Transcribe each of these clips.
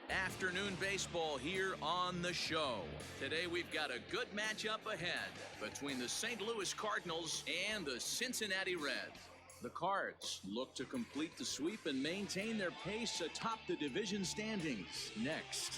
Afternoon baseball here on the show. Today we've got a good matchup ahead between the St. Louis Cardinals and the Cincinnati Reds. The Cards look to complete the sweep and maintain their pace atop the division standings. Next.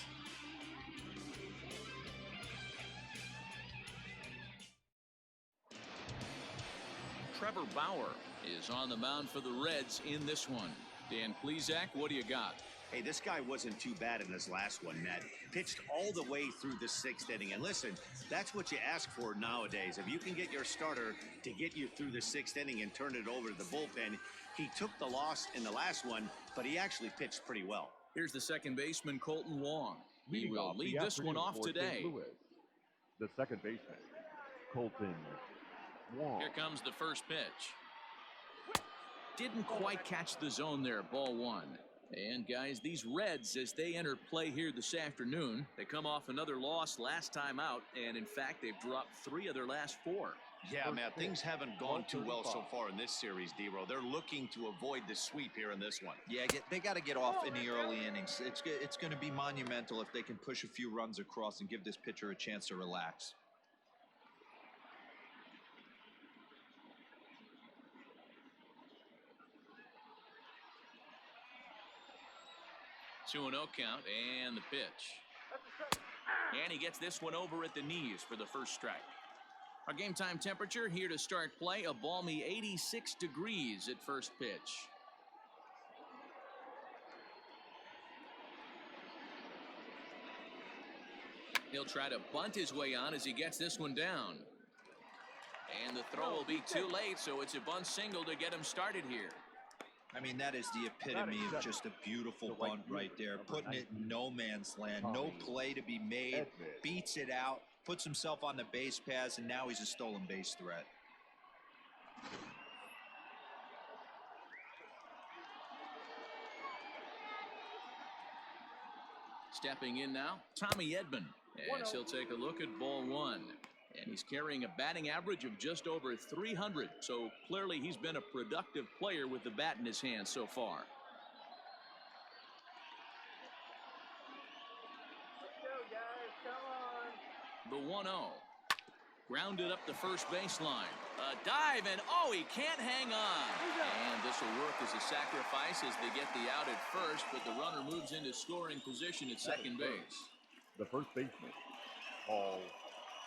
Trevor Bauer is on the mound for the Reds in this one. Dan Plesac, what do you got? Hey, this guy wasn't too bad in this last one, Matt. Pitched all the way through the 6th inning. And listen, that's what you ask for nowadays. If you can get your starter to get you through the 6th inning and turn it over to the bullpen, he took the loss in the last one, but he actually pitched pretty well. Here's the second baseman, Colton Wong. He will lead this one off today. The second baseman, Colton Wong. Here comes the first pitch. Didn't quite catch the zone there, ball one. And guys, these Reds, as they enter play here this afternoon, they come off another loss last time out, and in fact they've dropped 3 of their last 4. Yeah, Matt, things haven't gone too well so far in this series, D-Row. They're looking to avoid the sweep here in this one. Yeah, they got to get off in the early innings. It's going to be monumental if they can push a few runs across and give this pitcher a chance to relax. 2-0 count, and the pitch. And he gets this one over at the knees for the first strike. Our game time temperature here to start play, a balmy 86 degrees at first pitch. He'll try to bunt his way on as he gets this one down. And the throw will be too late, so it's a bunt single to get him started here. I mean, that is the epitome of just a beautiful bunt right there. Putting it in no man's land. No play to be made. Beats it out. Puts himself on the base paths, and now he's a stolen base threat. Stepping in now, Tommy Edman. As he'll take a look at ball one. And he's carrying a batting average of just over 300. So clearly he's been a productive player with the bat in his hand so far. Let's go, guys. Come on. The 1-0. Grounded up the first baseline. A dive, and oh, he can't hang on. And this will work as a sacrifice as they get the out at first, but the runner moves into scoring position at second base. The first baseman, Paul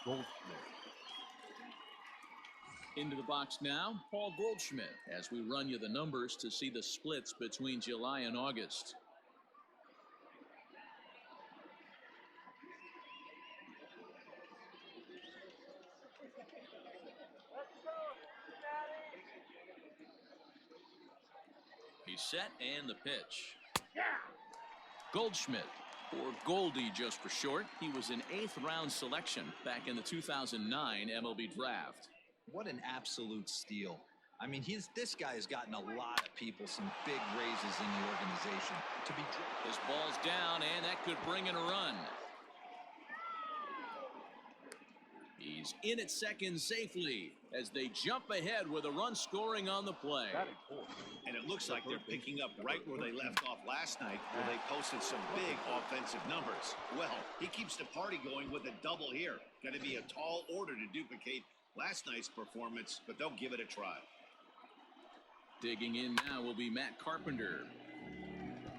Goldschmidt. Into the box now, Paul Goldschmidt, as we run you the numbers to see the splits between July and August. He's set, and the pitch. Goldschmidt, or Goldie just for short. He was an 8th round selection back in the 2009 MLB draft. What an absolute steal. I mean, this guy has gotten a lot of people some big raises in the organization. This ball's down, and that could bring in a run. He's in at second safely as they jump ahead with a run scoring on the play. And it looks like they're picking up right where they left off last night, where they posted some big offensive numbers. Well, he keeps the party going with a double here. Going to be a tall order to duplicate last night's performance, but they'll give it a try. Digging in now will be Matt Carpenter.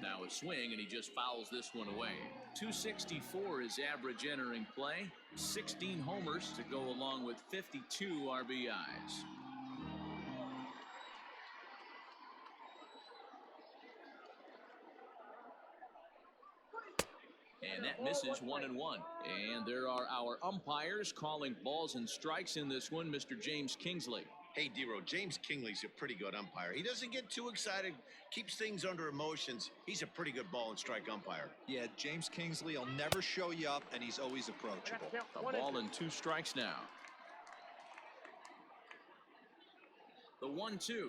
Now a swing, and he just fouls this one away. 264 is average entering play. 16 homers to go along with 52 RBIs. And that misses 1-1. And there are our umpires calling balls and strikes in this one, Mr. James Kingsley. Hey, D-Row, James Kingley's a pretty good umpire. He doesn't get too excited, keeps things under emotions. He's a pretty good ball and strike umpire. Yeah, James Kingsley will never show you up, and he's always approachable. A ball and 2 strikes now. The 1-2.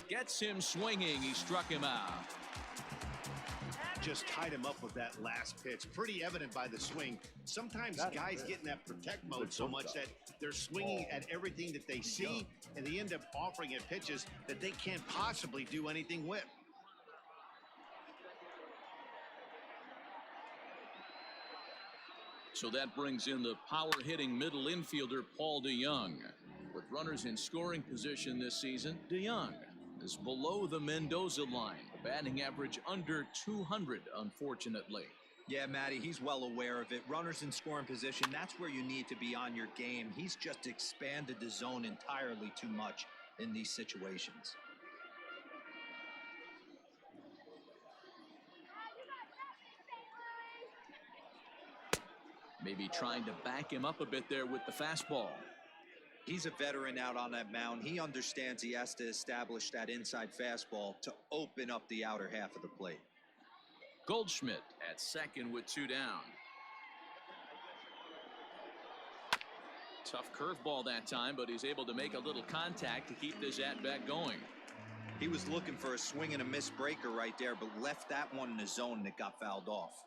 Gets him swinging. He struck him out. Just tied him up with that last pitch. Pretty evident by the swing. Sometimes guys get in that protect mode so much that they're swinging at everything that they see, and they end up offering it pitches that they can't possibly do anything with. So that brings in the power-hitting middle infielder Paul DeYoung. With runners in scoring position this season, DeYoung is below the Mendoza line, batting average under 200, unfortunately. Yeah, Matty, he's well aware of it. Runners in scoring position, that's where you need to be on your game. He's just expanded the zone entirely too much in these situations. Maybe trying to back him up a bit there with the fastball. He's a veteran out on that mound. He understands he has to establish that inside fastball to open up the outer half of the plate. Goldschmidt at second with 2 down. Tough curveball that time, but he's able to make a little contact to keep this at-bat going. He was looking for a swing and a miss breaker right there, but left that one in the zone that got fouled off.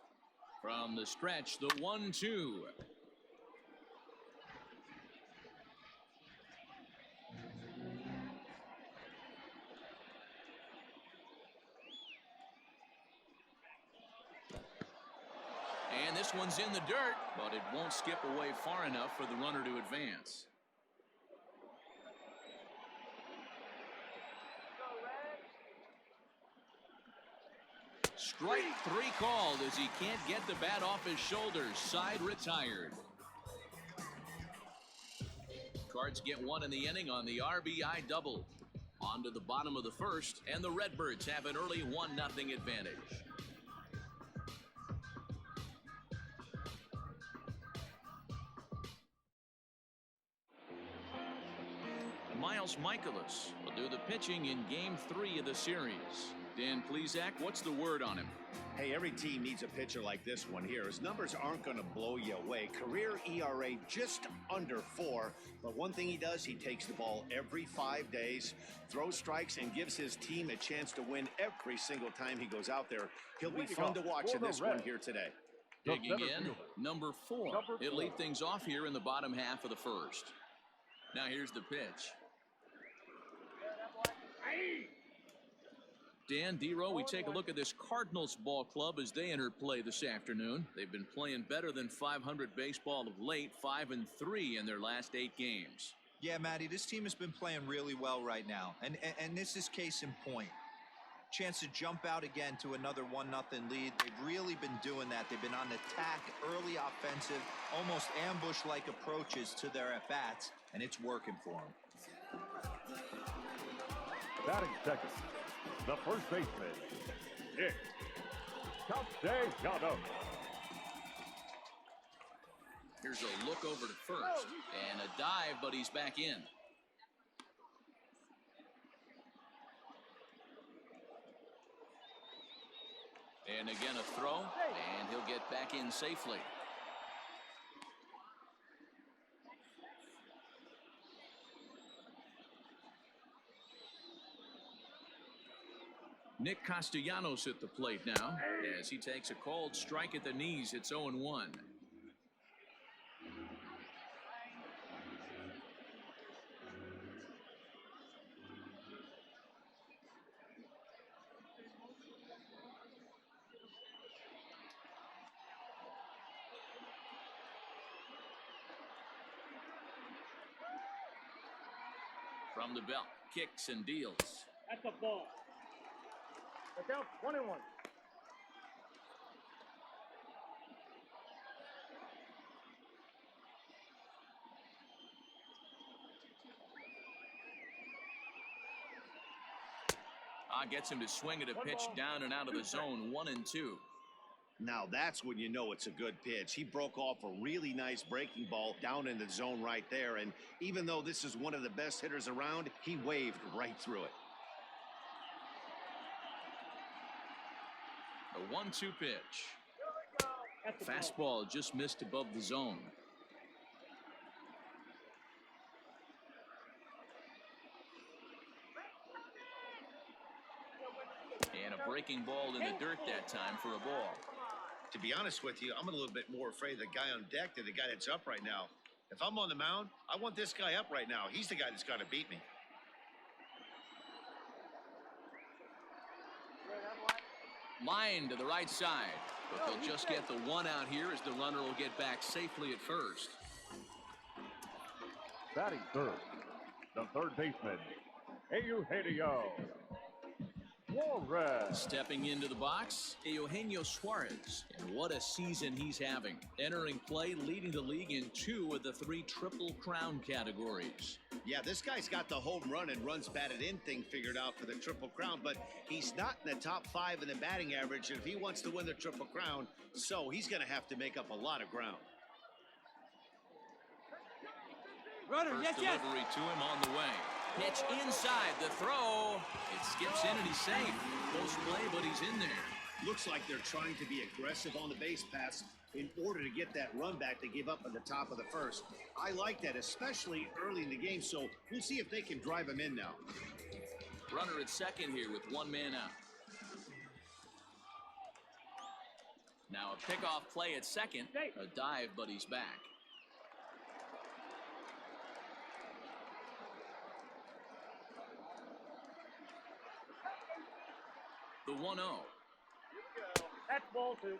From the stretch, the 1-2. And this one's in the dirt, but it won't skip away far enough for the runner to advance. Strike 3 called as he can't get the bat off his shoulders. Side retired. Cards get 1 in the inning on the RBI double. On to the bottom of the first, and the Redbirds have an early 1-0 advantage. Miles Michaelis will do the pitching in Game 3 of the series. Dan Plesac, what's the word on him? Hey, every team needs a pitcher like this one here. His numbers aren't going to blow you away. Career ERA just under 4. But one thing he does, he takes the ball every 5 days, throws strikes, and gives his team a chance to win every single time he goes out there. He'll be fun to watch in this one here today. Digging in, number 4. He'll lead things off here in the bottom half of the first. Now here's the pitch. Dan, D-Row, we take a look at this Cardinals ball club as they enter play this afternoon. They've been playing better than .500 baseball of late, 5-3 in their last 8 games. Yeah, Matty, this team has been playing really well right now, and this is case in point. Chance to jump out again to another 1-0 lead. They've really been doing that. They've been on the attack, early offensive, almost ambush-like approaches to their at-bats, and it's working for them. Batting second, the first baseman, Nick Castellanos. Here's a look over to first, and a dive, but he's back in. And again a throw, and he'll get back in safely. Nick Castellanos at the plate now as he takes a called strike at the knees. It's 0-1. From the belt, kicks and deals. That's a ball. Look out, 1-1. Gets him to swing at a pitch down and out of the zone, 1-2. Now that's when you know it's a good pitch. He broke off a really nice breaking ball down in the zone right there. And even though this is one of the best hitters around, he waved right through it. A 1-2 pitch. Fastball just missed above the zone. And a breaking ball in the dirt that time for a ball. To be honest with you, I'm a little bit more afraid of the guy on deck than the guy that's up right now. If I'm on the mound, I want this guy up right now. He's the guy that's got to beat me. Line to the right side. But they'll just get the one out here as the runner will get back safely at first. Batting third, the third baseman, Eugenio Suarez. Stepping into the box, Eugenio Suarez. And what a season he's having. Entering play, leading the league in 2 of the 3 Triple Crown categories. Yeah, this guy's got the home run and runs batted in thing figured out for the Triple Crown, but he's not in the top 5 in the batting average. And if he wants to win the Triple Crown, so he's going to have to make up a lot of ground. Runner, First delivery to him on the way. Pitch inside, the throw. It skips in and he's safe. Close play, but he's in there. Looks like they're trying to be aggressive on the base pass in order to get that run back they gave up at the top of the first. I like that, especially early in the game, so we'll see if they can drive him in now. Runner at second here with 1 man out. Now a pickoff play at second. A dive, but he's back. The 1-0. That's ball 2.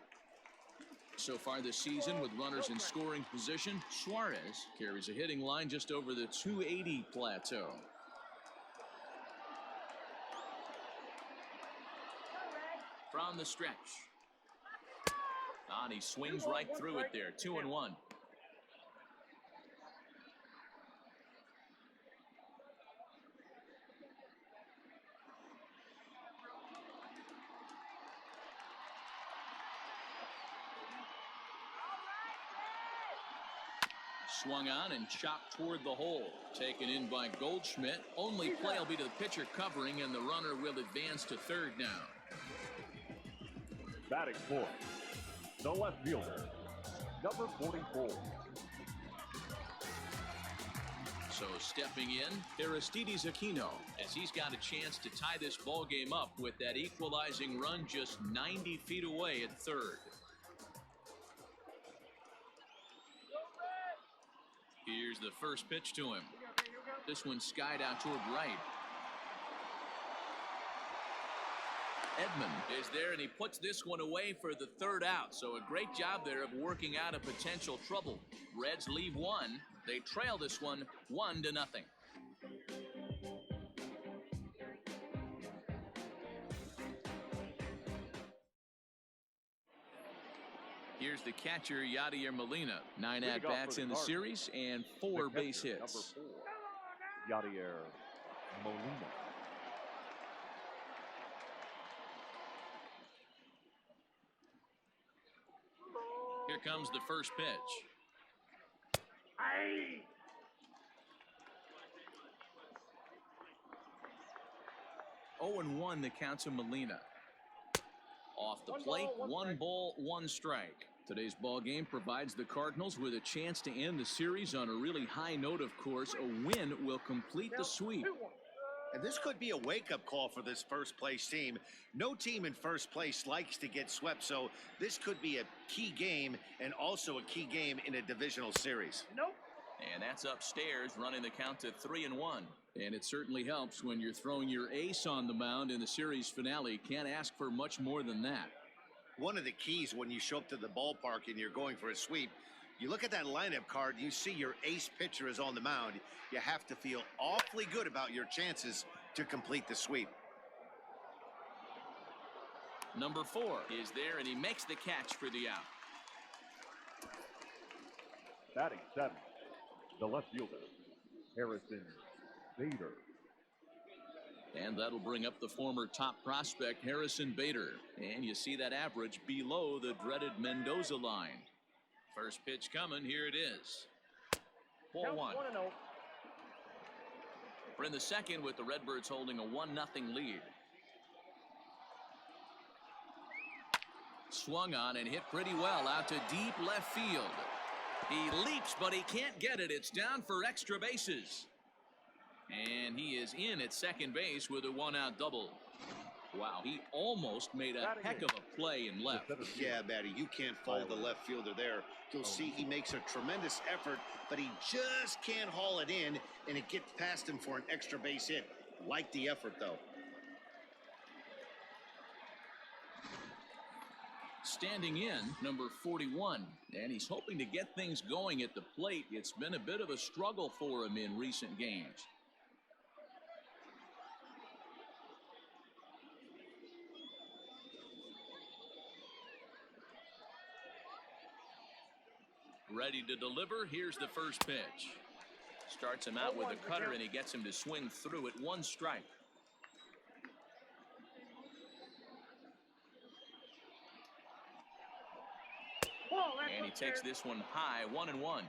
So far this season with runners in scoring position, Suarez carries a hitting line just over the 280 plateau. From the stretch. And he swings right through it there. 2-1. Swung on and chopped toward the hole. Taken in by Goldschmidt. Only play will be to the pitcher covering, and the runner will advance to third now. Batting fourth, the left fielder, number 44. So stepping in, Aristides Aquino, as he's got a chance to tie this ball game up with that equalizing run just 90 feet away at third. Here's the first pitch to him. This one skied out toward right. Edman is there, and he puts this one away for the third out. So a great job there of working out a potential trouble. Reds leave 1. They trail this one 1-0. Here's the catcher, Yadier Molina. 9 at-bats in the series and 4 base hits. Number 4, Yadier Molina. Here comes the first pitch. Aye. Oh, 0-1 the count to Molina. Off the plate, 1 ball, 1 strike. Today's ball game provides the Cardinals with a chance to end the series on a really high note, of course. A win will complete the sweep. And this could be a wake-up call for this first-place team. No team in first place likes to get swept, so this could be a key game and also a key game in a divisional series. Nope. And that's upstairs, running the count to 3-1. And it certainly helps when you're throwing your ace on the mound in the series finale. Can't ask for much more than that. One of the keys when you show up to the ballpark and you're going for a sweep, you look at that lineup card, you see your ace pitcher is on the mound. You have to feel awfully good about your chances to complete the sweep. Number 4 is there, and he makes the catch for the out. Batting 7, the left fielder, Harrison Bader. And that'll bring up the former top prospect, Harrison Bader. And you see that average below the dreaded Mendoza line. First pitch coming. Here it is. Ball 1. We're in the second with the Redbirds holding a 1-0 lead. Swung on and hit pretty well out to deep left field. He leaps, but he can't get it. It's down for extra bases. And he is in at second base with a 1-out double. Wow, he almost made a heck of a play in left. Yeah, Batty, you can't fault the left fielder there. You'll see he makes a tremendous effort, but he just can't haul it in, and it gets past him for an extra base hit. Like the effort, though. Standing in, number 41, and he's hoping to get things going at the plate. It's been a bit of a struggle for him in recent games. Ready to deliver. Here's the first pitch. Starts him out with a cutter, and he gets him to swing through it. 1 strike. And he takes this one high, 1-1.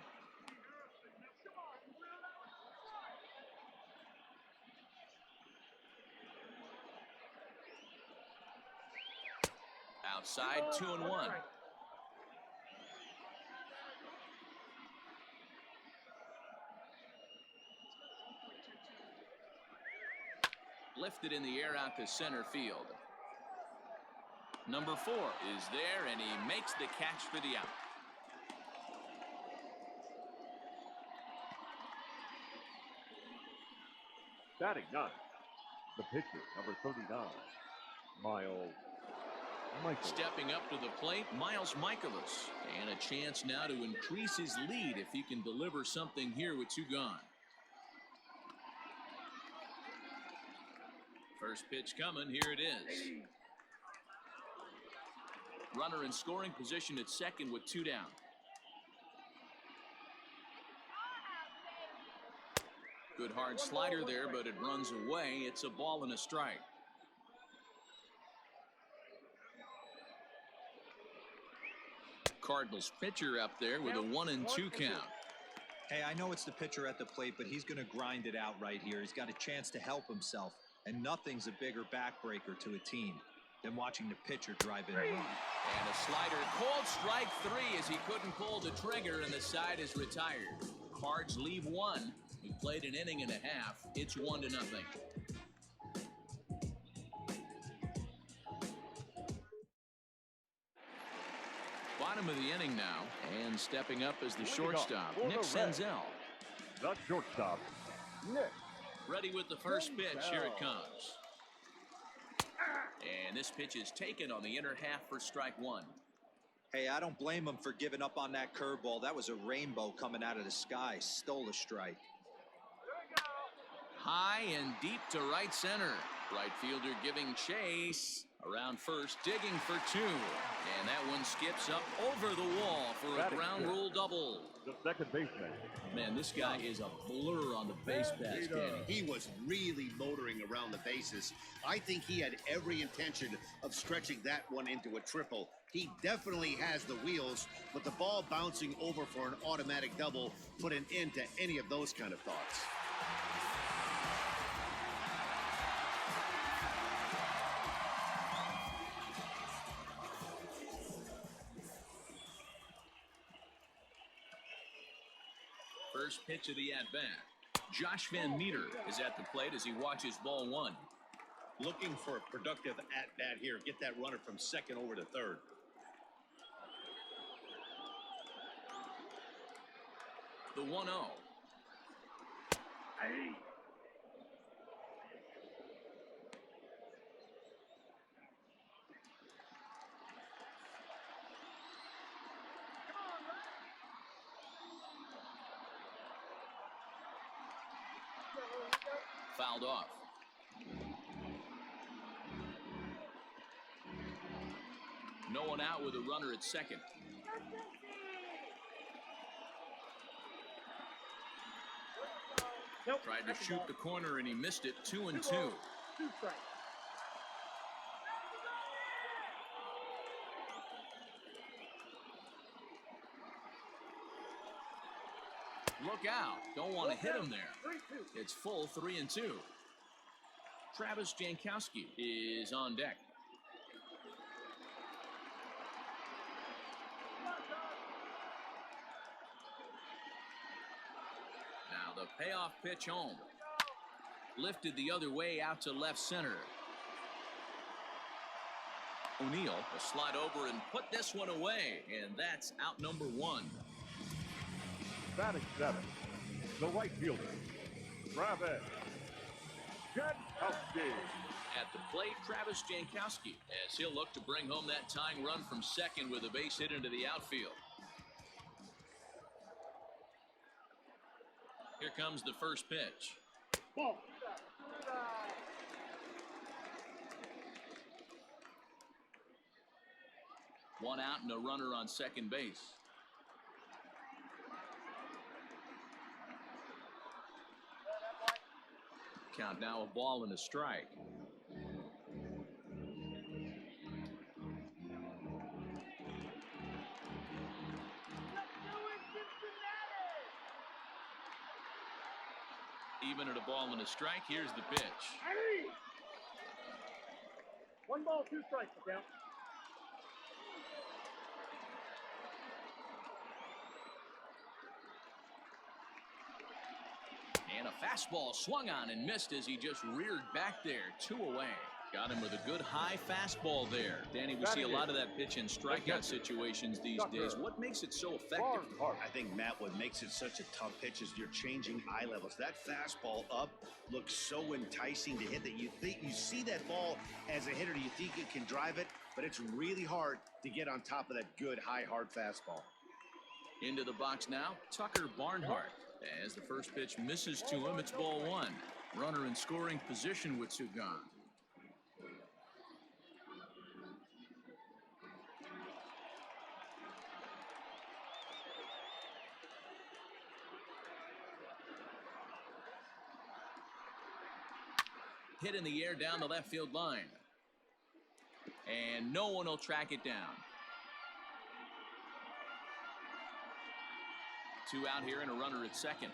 Outside, 2-1. Lifted in the air out to center field. Number 4 is there, and he makes the catch for the out. Batting 9, the pitcher, number 39, Miles Michaelis. Stepping up to the plate, Miles Michaelis. And a chance now to increase his lead if he can deliver something here with 2 gone. First pitch coming, here it is. Runner in scoring position at second with 2 down. Good hard slider there, but it runs away. It's a ball and a strike. Cardinals pitcher up there with a 1-2 count. Hey, I know it's the pitcher at the plate, but he's going to grind it out right here. He's got a chance to help himself, and nothing's a bigger backbreaker to a team than watching the pitcher drive in a run. And a slider, called strike 3 as he couldn't pull the trigger, and the side is retired. Cards leave 1. We played an inning and a half. It's 1-0. Bottom of the inning now, and stepping up as the shortstop, Nick Senzel. The shortstop, Nick. Ready with the first pitch. Here it comes. And this pitch is taken on the inner half for strike 1. Hey, I don't blame him for giving up on that curveball. That was a rainbow coming out of the sky. Stole a strike. High and deep to right center. Right fielder giving chase. Around first, digging for 2. And that one skips up over the wall for a ground rule double. The second baseman. Man, this guy is a blur on the base paths, Danny. He was really motoring around the bases. I think he had every intention of stretching that one into a triple. He definitely has the wheels, but the ball bouncing over for an automatic double put an end to any of those kind of thoughts. First pitch of the at-bat. Josh Van Meter is at the plate as he watches ball 1. Looking for a productive at-bat here. Get that runner from second over to third. The 1-0. Fouled off. No one out with a runner at second. Nope. Tried to shoot the corner and he missed it. 2-2. 2 strikes. Look out. Don't want to hit him there. It's full 3-2. Travis Jankowski is on deck. Now the payoff pitch home. Lifted the other way out to left center. O'Neill will slide over and put this one away, and that's out number 1. Batting 7, the right fielder, Travis Jankowski. At the plate, Travis Jankowski, as he'll look to bring home that tying run from second with a base hit into the outfield. Here comes the first pitch. Ball. One out and a runner on second base. Count now, a ball and a strike. Even at a ball and a strike, here's the pitch. Hey! 1 ball, 2 strikes, count. And a fastball swung on and missed as he just reared back there. 2 away. Got him with a good high fastball there. Danny, we see a lot of that pitch in strikeout situations these days. What makes it so effective? I think, Matt, what makes it such a tough pitch is you're changing eye levels. That fastball up looks so enticing to hit that you see that ball as a hitter, you think it can drive it, but it's really hard to get on top of that good high hard fastball. Into the box now, Tucker Barnhart. As the first pitch misses to him, it's ball 1. Runner in scoring position with 2 gone. Hit in the air down the left field line. And no one will track it down. 2 out here and a runner at second.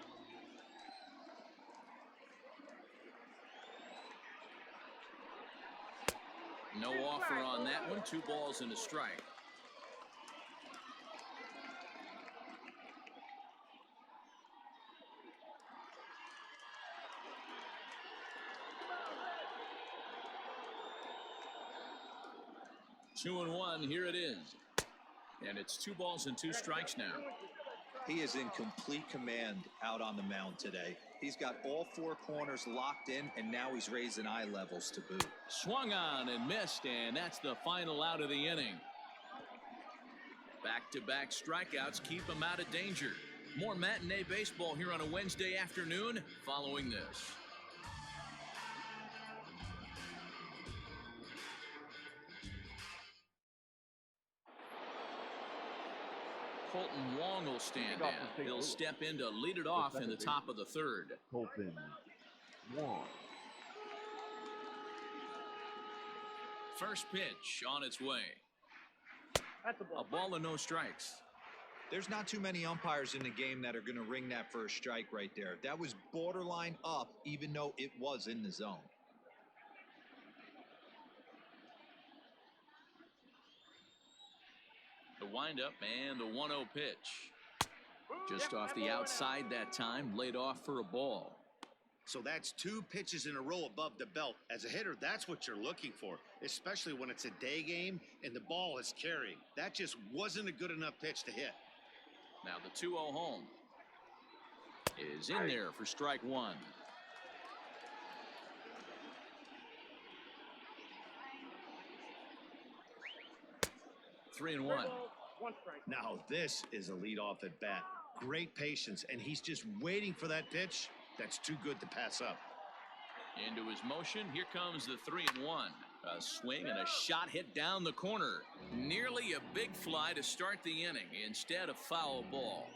No offer on that one. 2 balls and a strike. Two and 1. Here it is. And it's 2 balls and 2 strikes now. He is in complete command out on the mound today. He's got all 4 corners locked in, and now he's raising eye levels to boot. Swung on and missed, and that's the final out of the inning. Back-to-back strikeouts keep him out of danger. More matinee baseball here on a Wednesday afternoon following this. Colton Wong will stand in. He'll step in to lead it off in the top of the 3rd. Colton Wong. First pitch on its way. That's a ball. A ball and no strikes. There's not too many umpires in the game that are going to ring that first strike right there. That was borderline up, even though it was in the zone. The windup and the 1-0 pitch. Just off the outside that time, laid off for a ball. So that's 2 pitches in a row above the belt. As a hitter, that's what you're looking for, especially when it's a day game and the ball is carrying. That just wasn't a good enough pitch to hit. Now the 2-0 home is in there for strike 1. Three and 1. 1 strike. Now this is a leadoff at bat. Great patience, and he's just waiting for that pitch. That's too good to pass up. Into his motion, here comes the 3 and 1. A swing and a shot hit down the corner. Nearly a big fly to start the inning. Instead, a foul ball.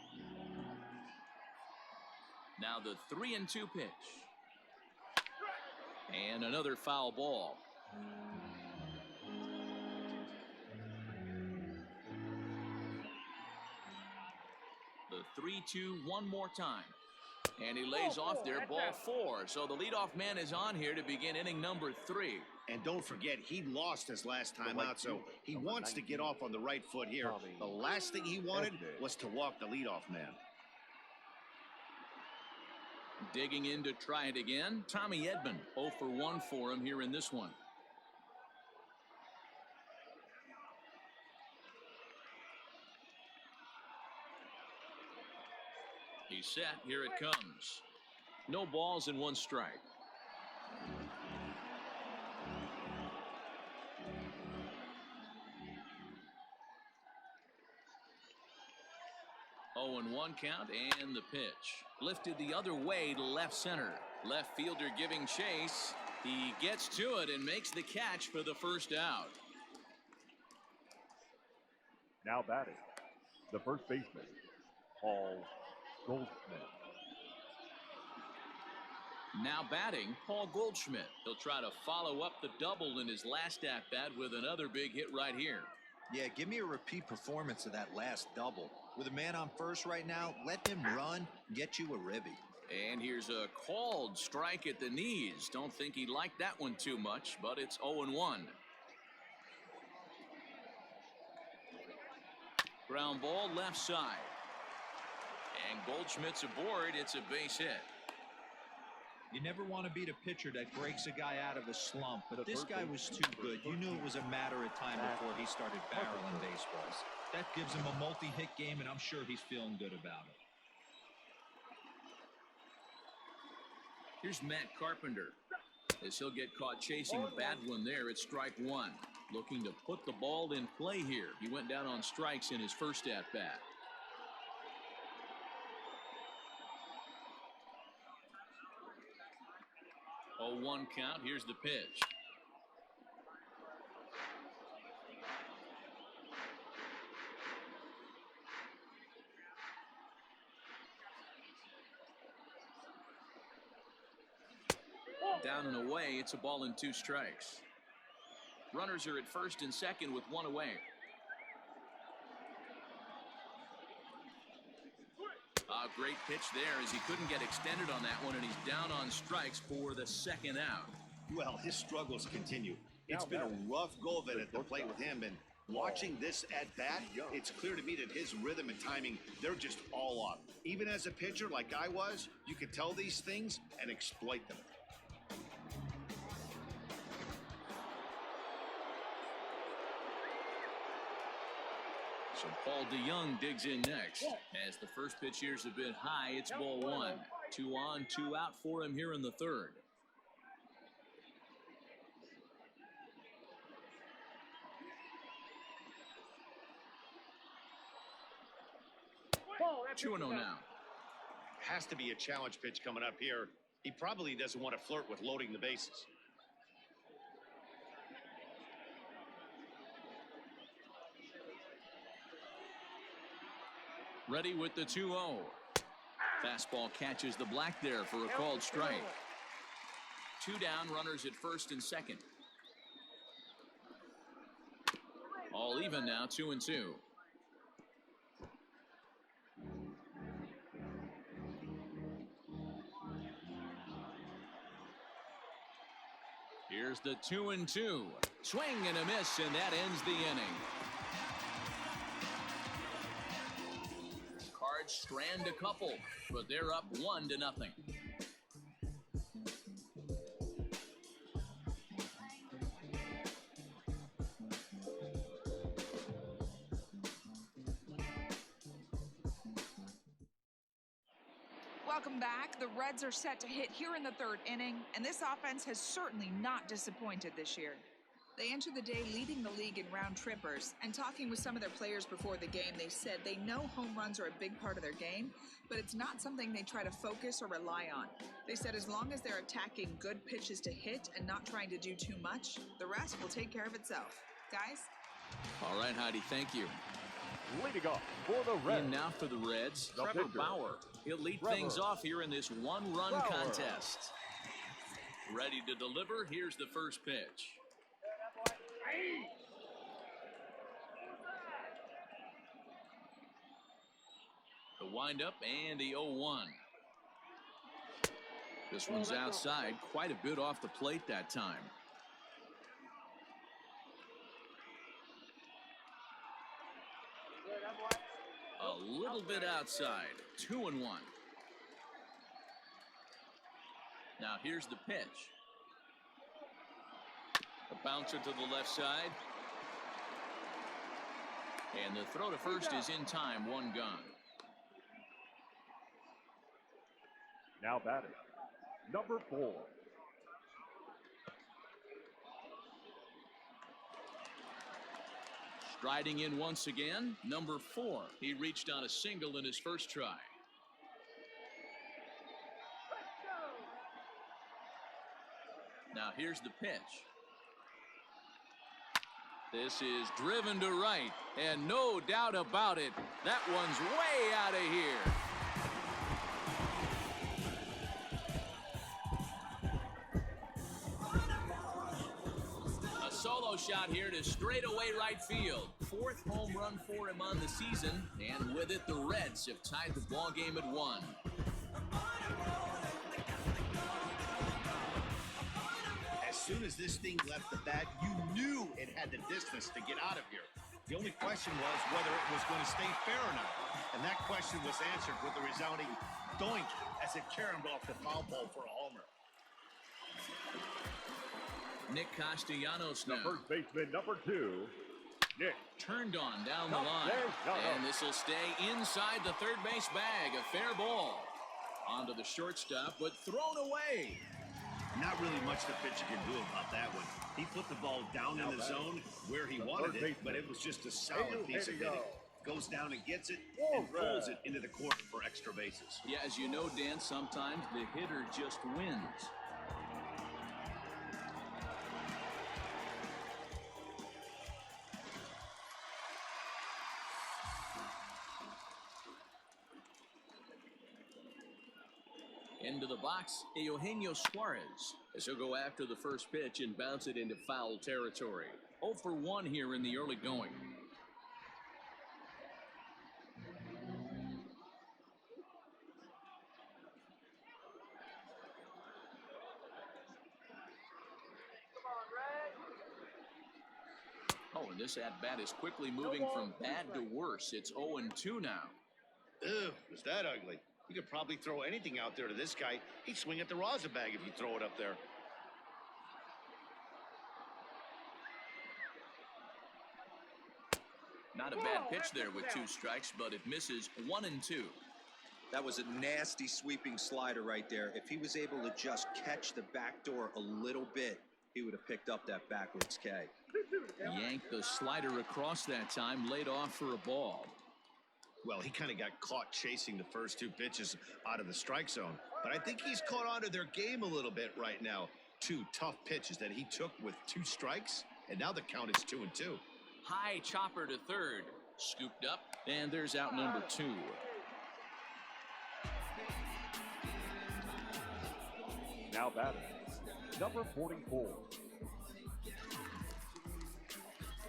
Now the 3 and 2 pitch. And another foul ball. The 3-2 one more time. And he lays off there, ball 4. So the leadoff man is on here to begin inning number 3. And don't forget, he lost his last time out, so he wants to get off on the right foot here. The last thing he wanted was to walk the leadoff man. Digging in to try it again, Tommy Edman. 0 for 1 for him here in this one. He's set. Here it comes. No balls and 1 strike. 0-1 count and the pitch. Lifted the other way to left center. Left fielder giving chase. He gets to it and makes the catch for the first out. Now batting, the first baseman, Paul Goldschmidt. Now batting, Paul Goldschmidt. He'll try to follow up the double in his last at-bat with another big hit right here. Yeah, give me a repeat performance of that last double. With a man on first right now, let him run, get you a ribby. And here's a called strike at the knees. Don't think he liked that one too much, but it's 0-1. Ground ball left side. And Goldschmidt's aboard. It's a base hit. You never want to beat a pitcher that breaks a guy out of a slump, but this guy was too good. You knew it was a matter of time before he started barreling baseballs. That gives him a multi-hit game, and I'm sure he's feeling good about it. Here's Matt Carpenter. As he'll get caught chasing a bad one there, it's strike one. Looking to put the ball in play here. He went down on strikes in his first at-bat. Oh, 1 count. Here's the pitch. Down and away. It's a ball and 2 strikes. Runners are at first and second with 1 away. A great pitch there as he couldn't get extended on that one, and he's down on strikes for the second out. Well, his struggles continue. It's been a rough go of it at the plate with him, and watching this at bat, it's clear to me that his rhythm and timing, they're just all off. Even as a pitcher like I was, you could tell these things and exploit them. So Paul DeYoung digs in next. As the first pitch here's a bit high, it's ball 1. 2 on, 2 out for him here in the third. Ball, 2-0 now. Has to be a challenge pitch coming up here. He probably doesn't want to flirt with loading the bases. Ready with the 2-0. Fastball catches the black there for a called strike. 2 down, runners at first and second. All even now, 2-2. Here's the 2-2. Swing and a miss, and that ends the inning. Cards strand a couple, but they're up 1-0. Welcome back. The Reds are set to hit here in the third inning, and this offense has certainly not disappointed this year. They enter the day leading the league in round trippers, and talking with some of their players before the game, they said they know home runs are a big part of their game, but it's not something they try to focus or rely on. They said as long as they're attacking good pitches to hit and not trying to do too much, the rest will take care of itself. Guys? All right, Heidi, thank you. Leading off for the Reds. And now for the Reds, The Trevor pitcher. Bauer. He'll lead Trevor. things off here in this one-run Bauer. contest. Ready to deliver. Here's the first pitch. The windup and the 0-1. This one's outside, quite a bit off the plate that time. A little bit outside. 2-1. Now here's the pitch. A bouncer to the left side. And the throw to first is in time. 1 gone. Now batting, number 4. Striding in once again, number 4. He reached on a single in his first try. Now here's the pitch. This is driven to right, and no doubt about it, that one's way out of here. A solo shot here to straightaway right field. 4th home run for him on the season, and with it, the Reds have tied the ball game at 1. As soon as this thing left the bat, you knew it had the distance to get out of here. The only question was whether it was going to stay fair or not. And that question was answered with a resounding doink as it caromed off the foul pole for a homer. Nick Castellanos The now. first baseman, number 2, Nick. Turned on down the line. And this will stay inside the third base bag. A fair ball. Onto the shortstop, but thrown away. Not really much the pitcher can do about that one. He put the ball down in the zone where he wanted it, but it was just a solid piece of hitting. Goes down and gets it and pulls it into the corner for extra bases. Yeah, as you know, Dan, sometimes the hitter just wins. Into the box, Eugenio Suarez, as he'll go after the first pitch and bounce it into foul territory. 0 for 1 here in the early going. Oh, and this at-bat is quickly moving from bad to worse. It's 0-2 now. Ugh, was that ugly? You could probably throw anything out there to this guy. He'd swing at the rosin bag if you throw it up there. Not a bad pitch there with 2 strikes, but it misses 1-2. That was a nasty sweeping slider right there. If he was able to just catch the back door a little bit, he would have picked up that backwards K. Yanked the slider across that time, laid off for a ball. Well, he kind of got caught chasing the first 2 pitches out of the strike zone. But I think he's caught on to their game a little bit right now. 2 tough pitches that he took with 2 strikes, and now the count is 2-2. High chopper to third. Scooped up, and there's out number 2. Now batting, number 44.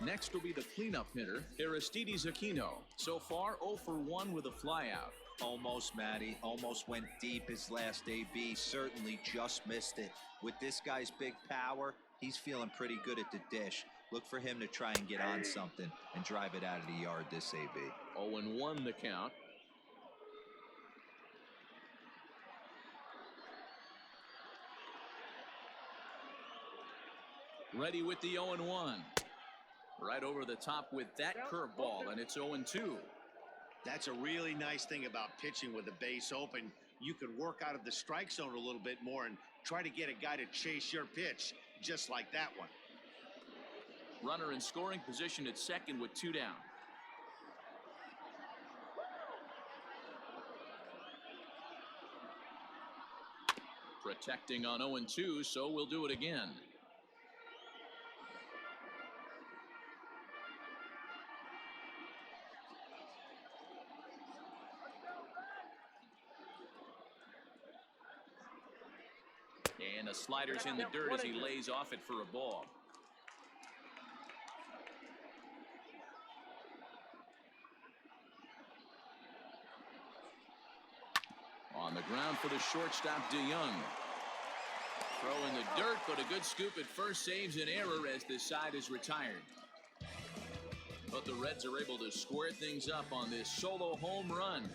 Next will be the cleanup hitter, Aristides Aquino. So far, 0 for 1 with a flyout. Almost, Matty. Almost went deep his last AB. Certainly just missed it. With this guy's big power, he's feeling pretty good at the dish. Look for him to try and get on something and drive it out of the yard this AB. 0-1 the count. Ready with the 0-1. Right over the top with that curveball, and it's 0-2. That's a really nice thing about pitching with the base open. You can work out of the strike zone a little bit more and try to get a guy to chase your pitch, just like that one. Runner in scoring position at second with 2 down. Protecting on 0-2, so we'll do it again. And a slider's in the dirt as he lays off it for a ball. On the ground for the shortstop, DeYoung. Throw in the dirt, but a good scoop at first saves an error as this side is retired. But the Reds are able to square things up on this solo home run.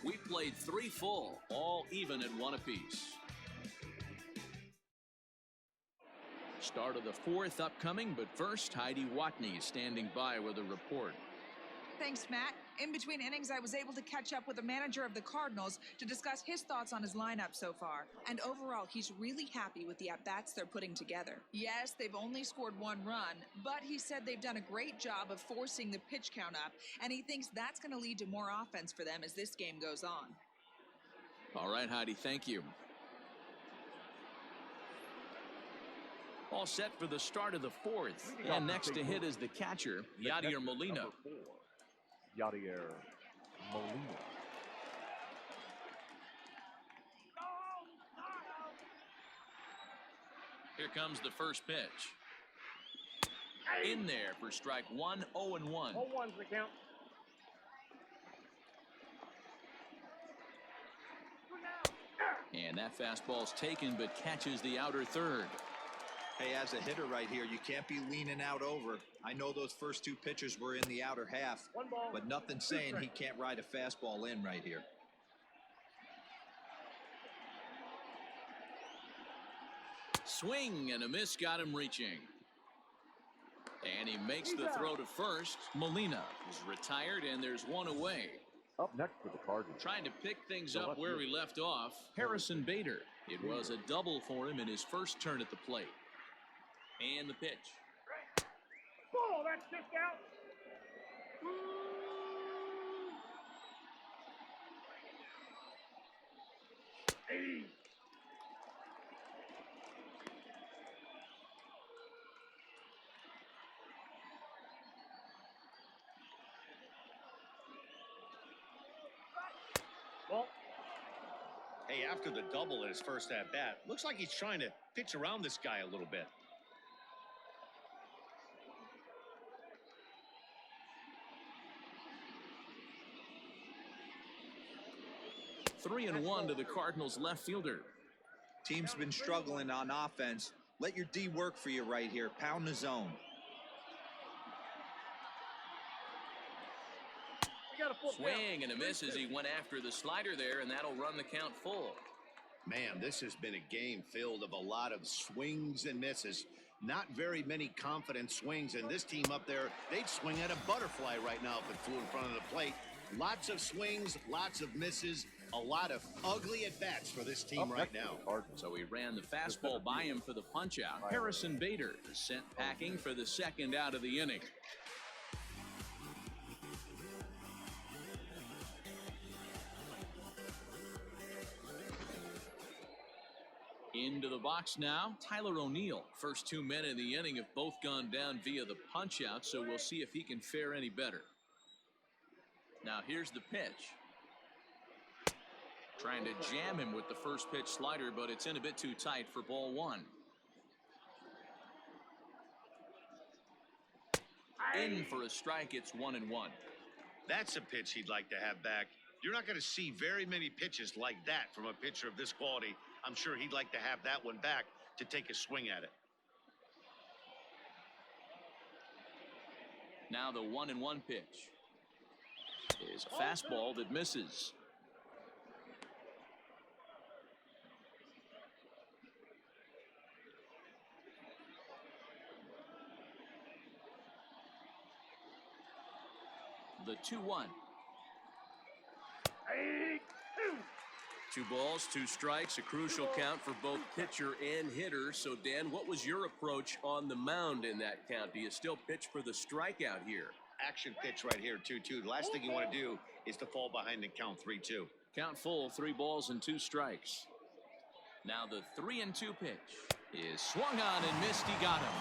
We played 3 full, all even at 1 apiece. Start of the 4th upcoming, but first, Heidi Watney standing by with a report. Thanks, Matt. In between innings, I was able to catch up with the manager of the Cardinals to discuss his thoughts on his lineup so far. And overall, he's really happy with the at-bats they're putting together. Yes, they've only scored 1 run, but he said they've done a great job of forcing the pitch count up, and he thinks that's going to lead to more offense for them as this game goes on. All right, Heidi, thank you. All set for the start of the 4th. And next to hit is the catcher, Yadier Molina. Yadier Molina. Here comes the first pitch. In there for strike 1, 0-1. 0-1's the count. And that fastball's taken but catches the outer third. Hey, as a hitter right here, you can't be leaning out over. I know those first 2 pitches were in the outer half, but nothing saying he can't ride a fastball in right here. Swing and a miss, got him reaching. And he makes the throw to first. Molina is retired, and there's one away. Up next for the Cardinals. Trying to pick things up where we left off, Harrison Bader. It was a double for him in his first turn at the plate. And the pitch. Oh, that's just out. Hey. Well, Hey, after the double in his first at-bat, looks like he's trying to pitch around this guy a little bit. Three and one to the Cardinals left fielder. Team's been struggling on offense. Let your D work for you right here. Pound the zone. Swing and a miss as he went after the slider there, and that'll run the count full. Man, this has been a game filled of a lot of swings and misses. Not very many confident swings, and this team up there, they'd swing at a butterfly right now if it flew in front of the plate. Lots of swings, lots of misses, a lot of ugly at-bats for this team right now. So he ran the fastball by him for the punch-out. Harrison Bader is sent packing for the second out of the inning. Into the box now, Tyler O'Neill. First 2 men in the inning have both gone down via the punch-out, so we'll see if he can fare any better. Now here's the pitch. Trying to jam him with the first pitch slider, but it's in a bit too tight for ball one. In for a strike, it's 1-1. That's a pitch he'd like to have back. You're not going to see very many pitches like that from a pitcher of this quality. I'm sure he'd like to have that one back to take a swing at it. Now the 1-1 pitch is a fastball that misses. The 2-1. 2 balls, 2 strikes, a crucial count for both pitcher and hitter. So, Dan, what was your approach on the mound in that count? Do you still pitch for the strikeout here? Action pitch right here, 2-2. The last thing you want to do is to fall behind and count 3-2. Count full, 3 balls and 2 strikes. Now the 3-2 pitch is swung on and missed. He got him.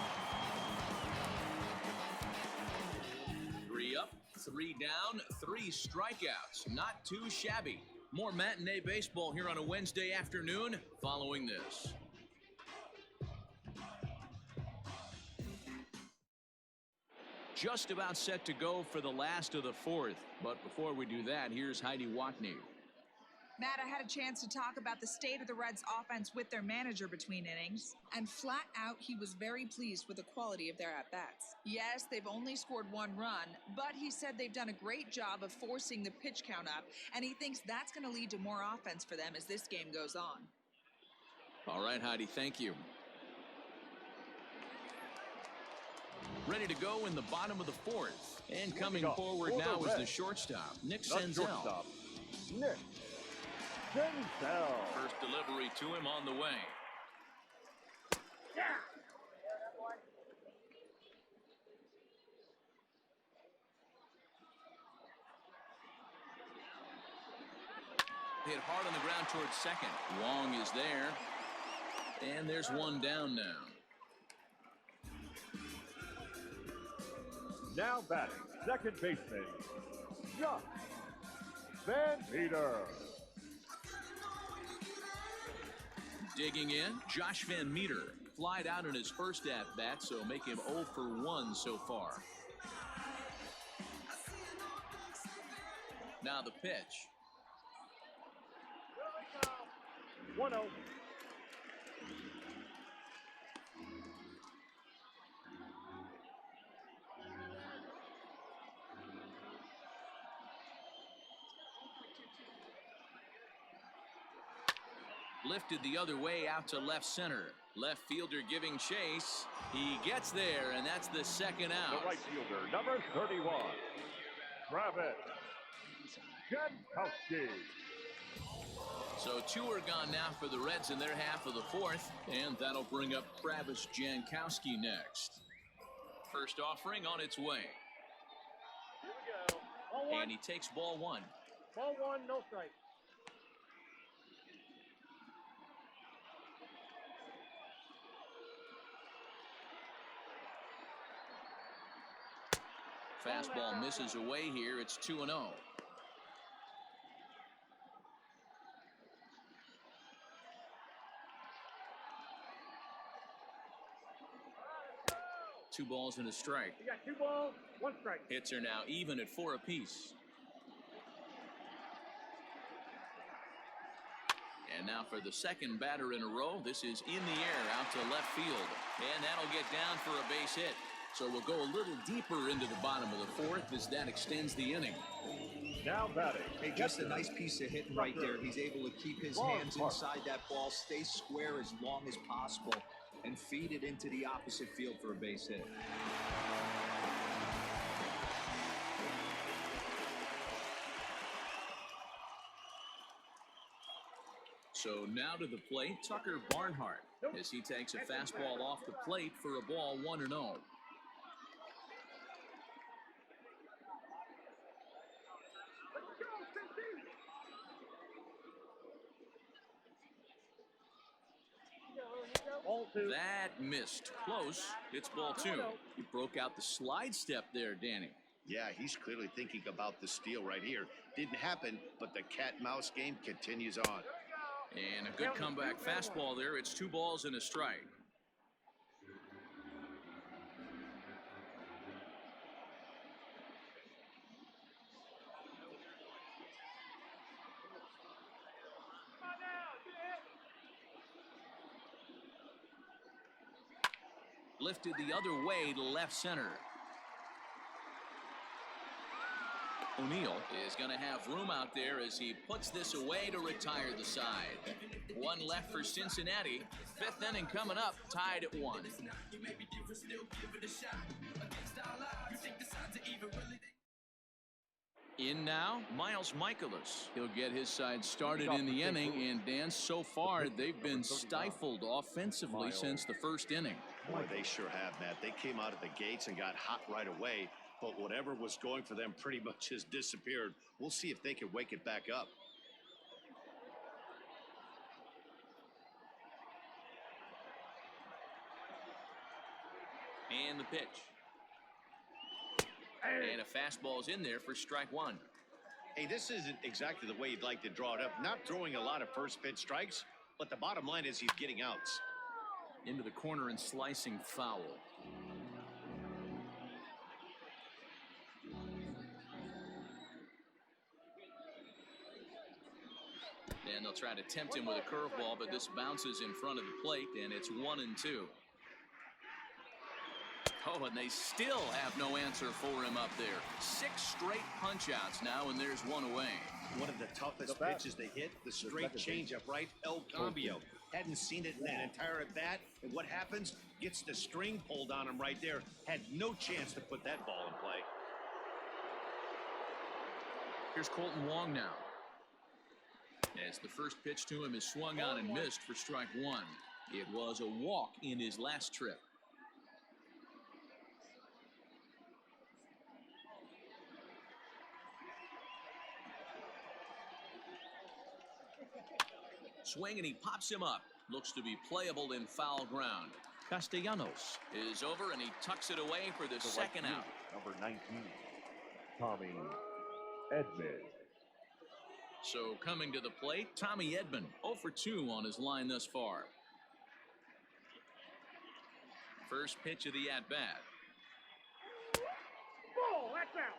3 up, 3 down, 3 strikeouts. Not too shabby. More matinee baseball here on a Wednesday afternoon following this. Just about set to go for the last of the 4th. But before we do that, here's Heidi Watney. Matt, I had a chance to talk about the state of the Reds offense with their manager between innings, and flat out he was very pleased with the quality of their at-bats. Yes, they've only scored 1 run, but he said they've done a great job of forcing the pitch count up, and he thinks that's going to lead to more offense for them as this game goes on. All right, Heidi, thank you. ready to go in the bottom of the fourth. And coming forward now is the shortstop, Nick Senzel. Shortstop, Nick Senzel. First delivery to him on the way. Hit hard on the ground towards second. Wong is there. And there's one down now. Now batting, second baseman, Josh Van Meter. Digging in, Josh Van Meter. Flied out in his first at-bat, so make him 0 for 1 so far. Now the pitch. 1-0. Lifted the other way out to left center. Left fielder giving chase. He gets there, and that's the second out. The right fielder, number 31, Travis Jankowski. So 2 are gone now for the Reds in their half of the fourth, and that'll bring up Travis Jankowski next. First offering on its way. Here we go. Ball 1. And he takes ball 1. Ball 1, no strike. Fastball misses away here. It's 2-0. Two balls and a strike. You got 2 balls, 1 strike. Hits are now even at 4 apiece. And now for the second batter in a row. This is in the air out to left field. And that'll get down for a base hit. So we'll go a little deeper into the bottom of the fourth as that extends the inning. Now batting. Hey, just a nice piece of hitting right there. He's able to keep his hands inside that ball, stay square as long as possible, and feed it into the opposite field for a base hit. So now to the plate, Tucker Barnhart, as he takes a fastball off the plate for a ball 1-0. That missed. Close. It's ball 2. He broke out the slide step there, Danny. Yeah, he's clearly thinking about the steal right here. Didn't happen, but the cat-mouse game continues on. And a good comeback fastball there. It's 2 balls and a strike. Lifted the other way to left center. O'Neill is going to have room out there as he puts this away to retire the side. 1 left for Cincinnati. 5th inning coming up, tied at 1. In now, Miles Michaelis. He'll get his side started in the inning, and Dan, so far they've been stifled offensively since the first inning. Boy, they sure have, Matt. They came out of the gates and got hot right away, but whatever was going for them pretty much has disappeared. We'll see if they can wake it back up. And the pitch. And a fastball's in there for strike 1. Hey, this isn't exactly the way you'd like to draw it up. Not throwing a lot of first pitch strikes, but the bottom line is he's getting outs. Into the corner and slicing foul. And they'll try to tempt him with a curveball, but this bounces in front of the plate, and it's 1-2. Oh, and they still have no answer for him up there. 6 straight punch-outs now, and there's 1 away. One of the toughest pitches they hit, the straight changeup, right? El Cambio. Hadn't seen it in that entire at bat. And what happens? Gets the string pulled on him right there. Had no chance to put that ball in play. Here's Colton Wong now. As the first pitch to him is swung on and missed for strike one. It was a walk in his last trip. Swing and he pops him up. Looks to be playable in foul ground. Castellanos is over and he tucks it away for the second out. Number 19, Tommy Edman. So coming to the plate, Tommy Edman, 0 for 2 on his line thus far. First pitch of the at-bat. Ball, that's out.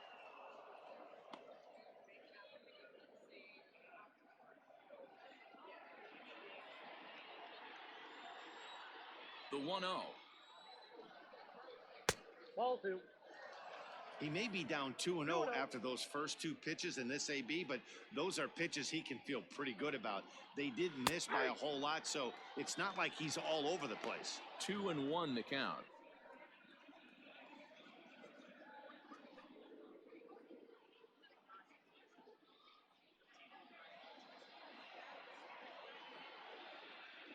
The 1-0. Ball 2. He may be down 2-0 after those first two pitches in this AB, but those are pitches he can feel pretty good about. They did miss by a whole lot, so it's not like he's all over the place. 2-1 the count.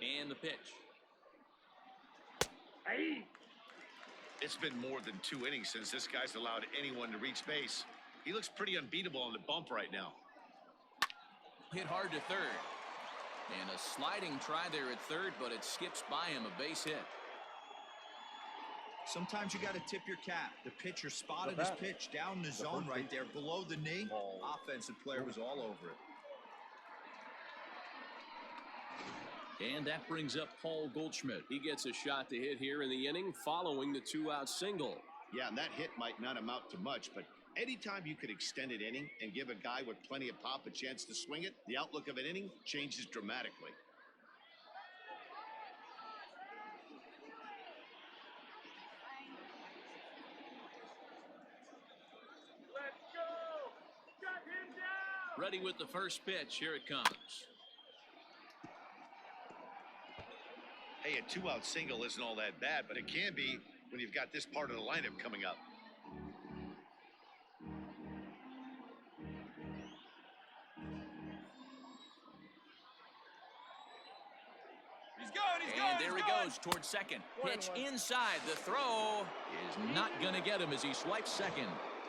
And the pitch. Hey. It's been more than 2 innings since this guy's allowed anyone to reach base. He looks pretty unbeatable on the bump right now. Hit hard to third. And a sliding try there at third, but it skips by him, a base hit. Sometimes you got to tip your cap. The pitcher spotted his pitch down in the zone right there below the knee. Offensive player was all over it. And that brings up Paul Goldschmidt. He gets a shot to hit here in the inning following the 2-out single. Yeah, and that hit might not amount to much, but anytime you could extend an inning and give a guy with plenty of pop a chance to swing it, the outlook of an inning changes dramatically. Let's go. Shut him down. Ready with the first pitch. Here it comes. Hey, a 2-out single isn't all that bad, but it can be when you've got this part of the lineup coming up. And there he goes towards second. Pitch inside. The throw is not going to get him as he swipes second.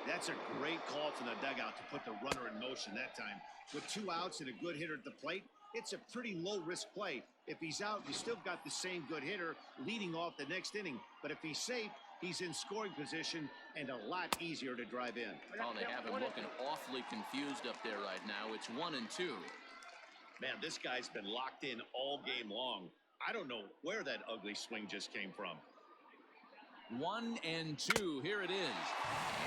That's a great call from the dugout to put the runner in motion that time. With 2 outs and a good hitter at the plate, it's a pretty low-risk play. If he's out, you still got the same good hitter leading off the next inning. But if he's safe, he's in scoring position and a lot easier to drive in. Oh, they have him looking awfully confused up there right now. It's 1-2. Man, this guy's been locked in all game long. I don't know where that ugly swing just came from. 1-2. Here it is.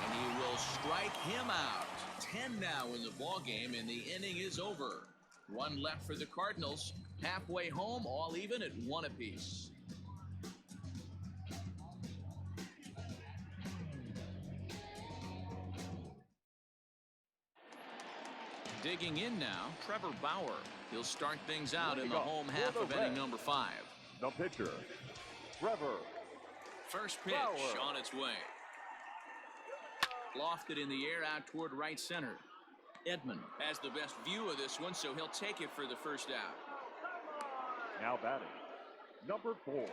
And he will strike him out. 10 now in the ball game, and the inning is over. 1 left for the Cardinals. Halfway home, all even at 1 apiece. Digging in now, Trevor Bauer. He'll start things out in the home half of inning number 5. The pitcher, Trevor. First pitch on its way. Lofted in the air out toward right center. Edman has the best view of this one, so he'll take it for the first out. Now batting, number 4.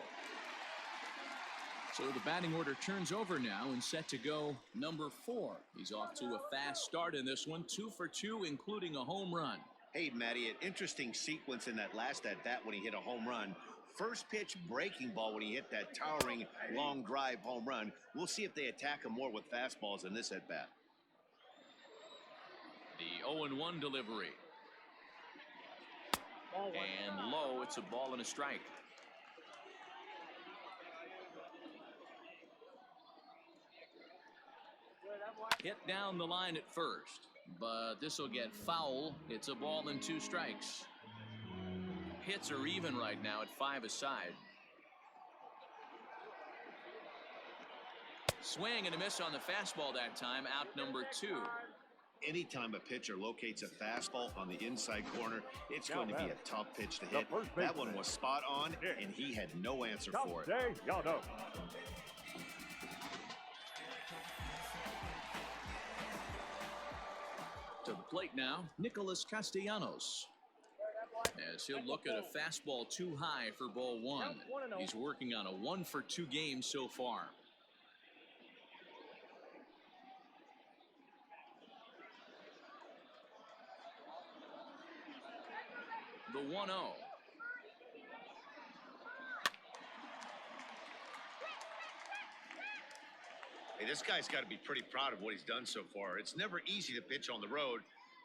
So the batting order turns over now and set to go number 4. He's off to a fast start in this one, 2 for 2, including a home run. Hey, Matty, an interesting sequence in that last at-bat when he hit a home run. First pitch breaking ball when he hit that towering long drive home run. We'll see if they attack him more with fastballs in this at-bat. The 0-1 delivery. And low, it's a ball and a strike. Hit down the line at first, but this will get foul. It's a ball and 2 strikes. Hits are even right now at 5 aside. Swing and a miss on the fastball that time, out number 2. Anytime a pitcher locates a fastball on the inside corner, it's going to be a tough pitch to hit. That one was spot on, and he had no answer for it. To the plate now, Nicholas Castellanos. As he'll look at a fastball too high for ball one. He's working on a 1-for-2 game so far. The 1-0. Hey, this guy's got to be pretty proud of what he's done so far. It's never easy to pitch on the road,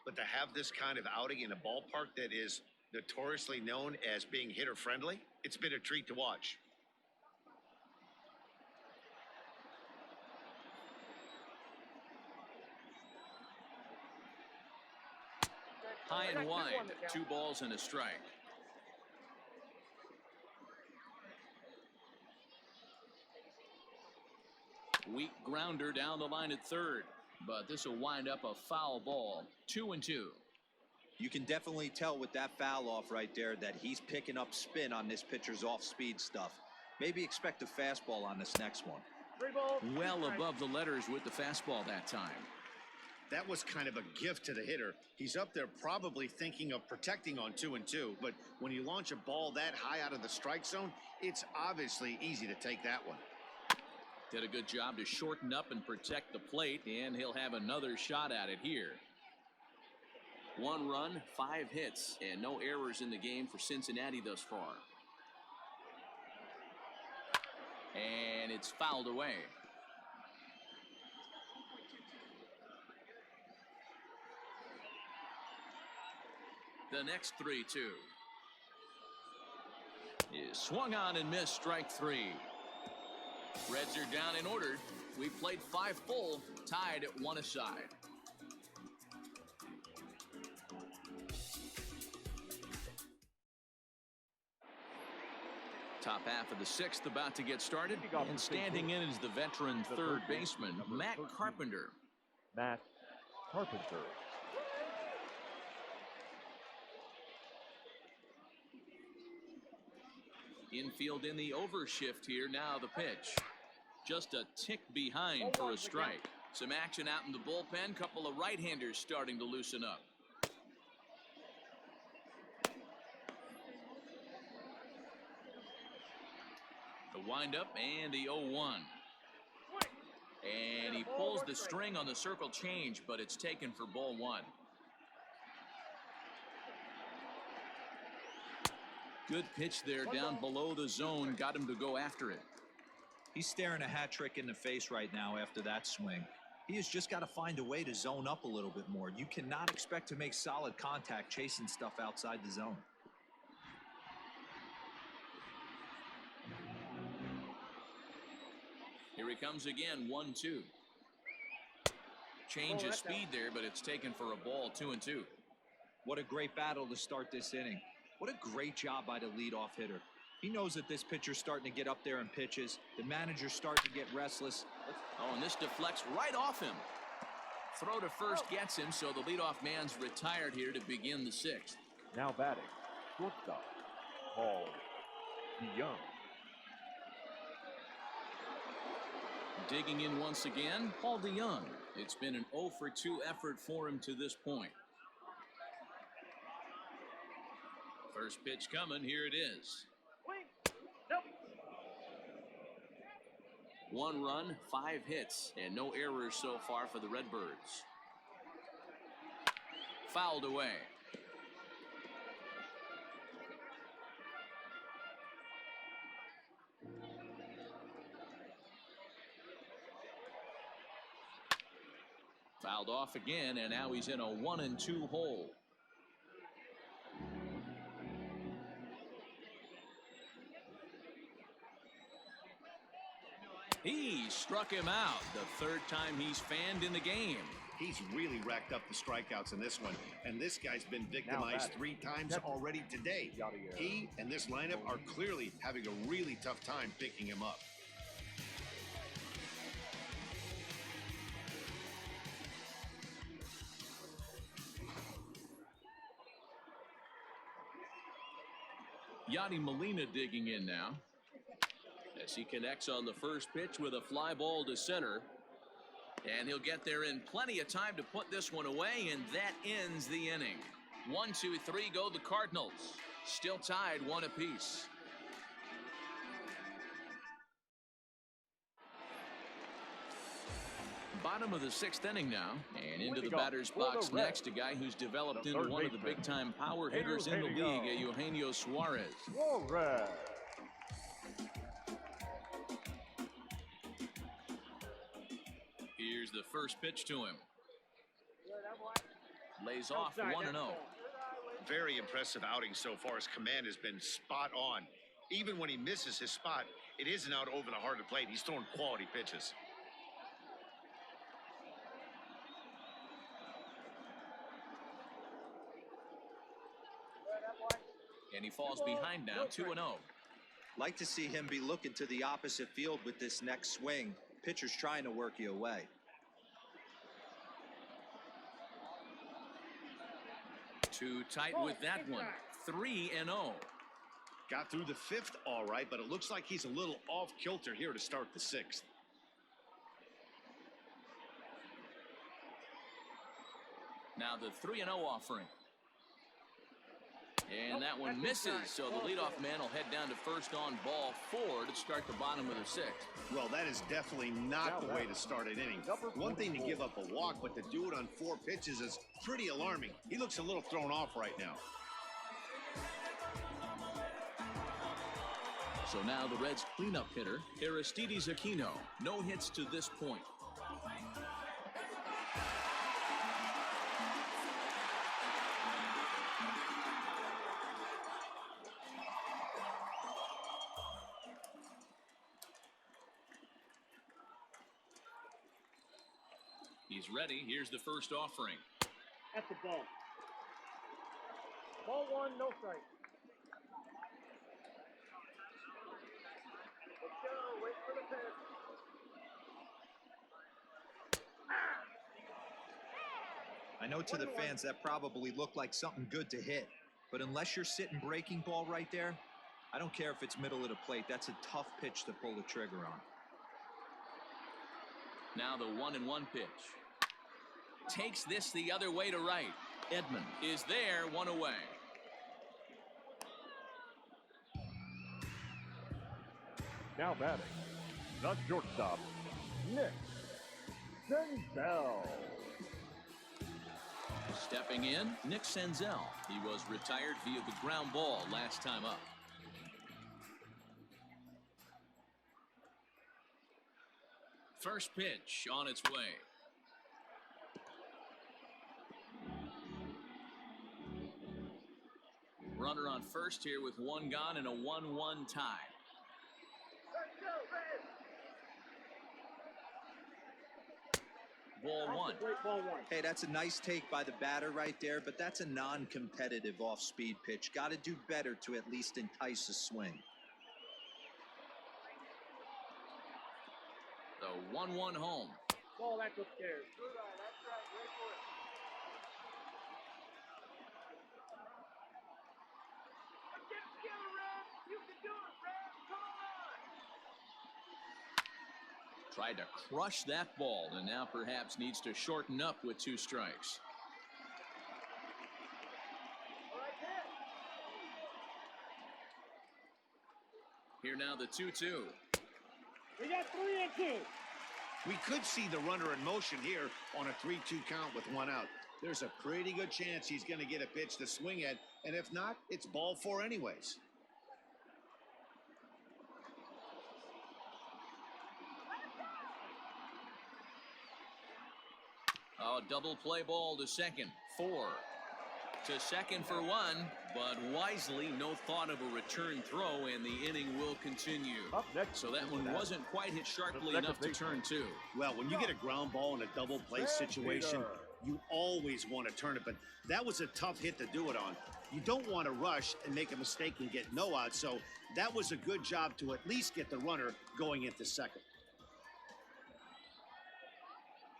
but to have this kind of outing in a ballpark that is notoriously known as being hitter-friendly, it's been a treat to watch. High and wide, 2 balls and a strike. Weak grounder down the line at third, but this will wind up a foul ball. 2-2. You can definitely tell with that foul off right there that he's picking up spin on this pitcher's off-speed stuff. Maybe expect a fastball on this next one. Well above the letters with the fastball that time. That was kind of a gift to the hitter. He's up there probably thinking of protecting on 2-2, but when you launch a ball that high out of the strike zone, it's obviously easy to take that one. Did a good job to shorten up and protect the plate, and he'll have another shot at it here. 1 run, 5 hits, and no errors in the game for Cincinnati thus far. And it's fouled away. The next 3-2 is swung on and missed. Strike 3. Reds are down and ordered. We've played 5 full, tied at 1 aside. Top half of the 6th about to get started, and standing in is the veteran third baseman, Matt Carpenter. Matt Carpenter. Infield in the overshift here. Now the pitch. Just a tick behind for a strike. Some action out in the bullpen. Couple of right-handers starting to loosen up. The windup and the 0-1. And he pulls the string on the circle change, but it's taken for ball 1. Good pitch there down below the zone. Got him to go after it. He's staring a hat trick in the face right now after that swing. He has just got to find a way to zone up a little bit more. You cannot expect to make solid contact chasing stuff outside the zone. Here he comes again. 1-2. Change of speed there, but it's taken for a ball. 2-2. What a great battle to start this inning. What a great job by the leadoff hitter. He knows that this pitcher's starting to get up there in pitches. The manager's starting to get restless. Oh, and this deflects right off him. Throw to first gets him, so the leadoff man's retired here to begin the 6th. Now batting, shortstop, Paul DeYoung. Digging in once again, Paul DeYoung. It's been an 0-for-2 effort for him to this point. First pitch coming. Here it is. 1 run, 5 hits, and no errors so far for the Redbirds. Fouled away. Fouled off again, and now he's in a 1-2 hole. He struck him out. The 3rd time he's fanned in the game. He's really racked up the strikeouts in this one, and this guy's been victimized 3 times already today. He and this lineup are clearly having a really tough time picking him up. Yadi Molina digging in now as he connects on the first pitch with a fly ball to center. And he'll get there in plenty of time to put this one away, and that ends the inning. 1, 2, 3 go the Cardinals. Still tied 1 apiece. Bottom of the 6th inning now, and into the batter's box next, a guy who's developed into one of the big-time power hitters in the league, Eugenio Suarez. Here's the first pitch to him. Lays off 1-0. Very impressive outing so far. His command has been spot on. Even when he misses his spot, it isn't out over the heart of the plate. He's throwing quality pitches. And he falls behind now, 2-0. Like to see him be looking to the opposite field with this next swing. Pitcher's trying to work you away. Too tight with that one. 3-0. Got through the 5th all right, but it looks like he's a little off kilter here to start the 6th. Now the 3-0 offering. And that one misses, so the leadoff man will head down to first on ball 4 to start the bottom of the 6th. Well, that is definitely not the way to start an inning. One thing to give up a walk, but to do it on 4 pitches is pretty alarming. He looks a little thrown off right now. So now the Reds' cleanup hitter, Aristides Aquino. No hits to this point. He's ready. Here's the first offering. That's the ball. Ball 1, no strike. Let's go. Wait for the pitch. I know to the fans that probably looked like something good to hit, but unless you're sitting breaking ball right there, I don't care if it's middle of the plate. That's a tough pitch to pull the trigger on. Now the 1-1 pitch. Takes this the other way to right. Edman is there, 1 away. Now batting, the shortstop, Nick Senzel. Stepping in, Nick Senzel. He was retired via the ground ball last time up. First pitch on its way. Runner on first here with 1 gone and a 1-1 tie. Ball 1. Hey, that's a nice take by the batter right there, but that's a non-competitive off-speed pitch. Got to do better to at least entice a swing. The 1-1 home. Ball, that's upstairs. That's right. Wait for it. Get together, Red. You can do it, Red. Come on. Tried to crush that ball, and now perhaps needs to shorten up with 2 strikes. Here now the 2-2. We got 3 and 2. We could see the runner in motion here on a 3-2 count with 1 out. There's a pretty good chance he's going to get a pitch to swing at, and if not, it's ball 4 anyways. Oh, double play ball to second. 4. To second for 1, but wisely no thought of a return throw, and the inning will continue. Up next, so that one wasn't quite hit sharply enough to turn 2. Well, when you get a ground ball in a double play situation, you always want to turn it, but that was a tough hit to do it on. You don't want to rush and make a mistake and get no out, so that was a good job to at least get the runner going into second.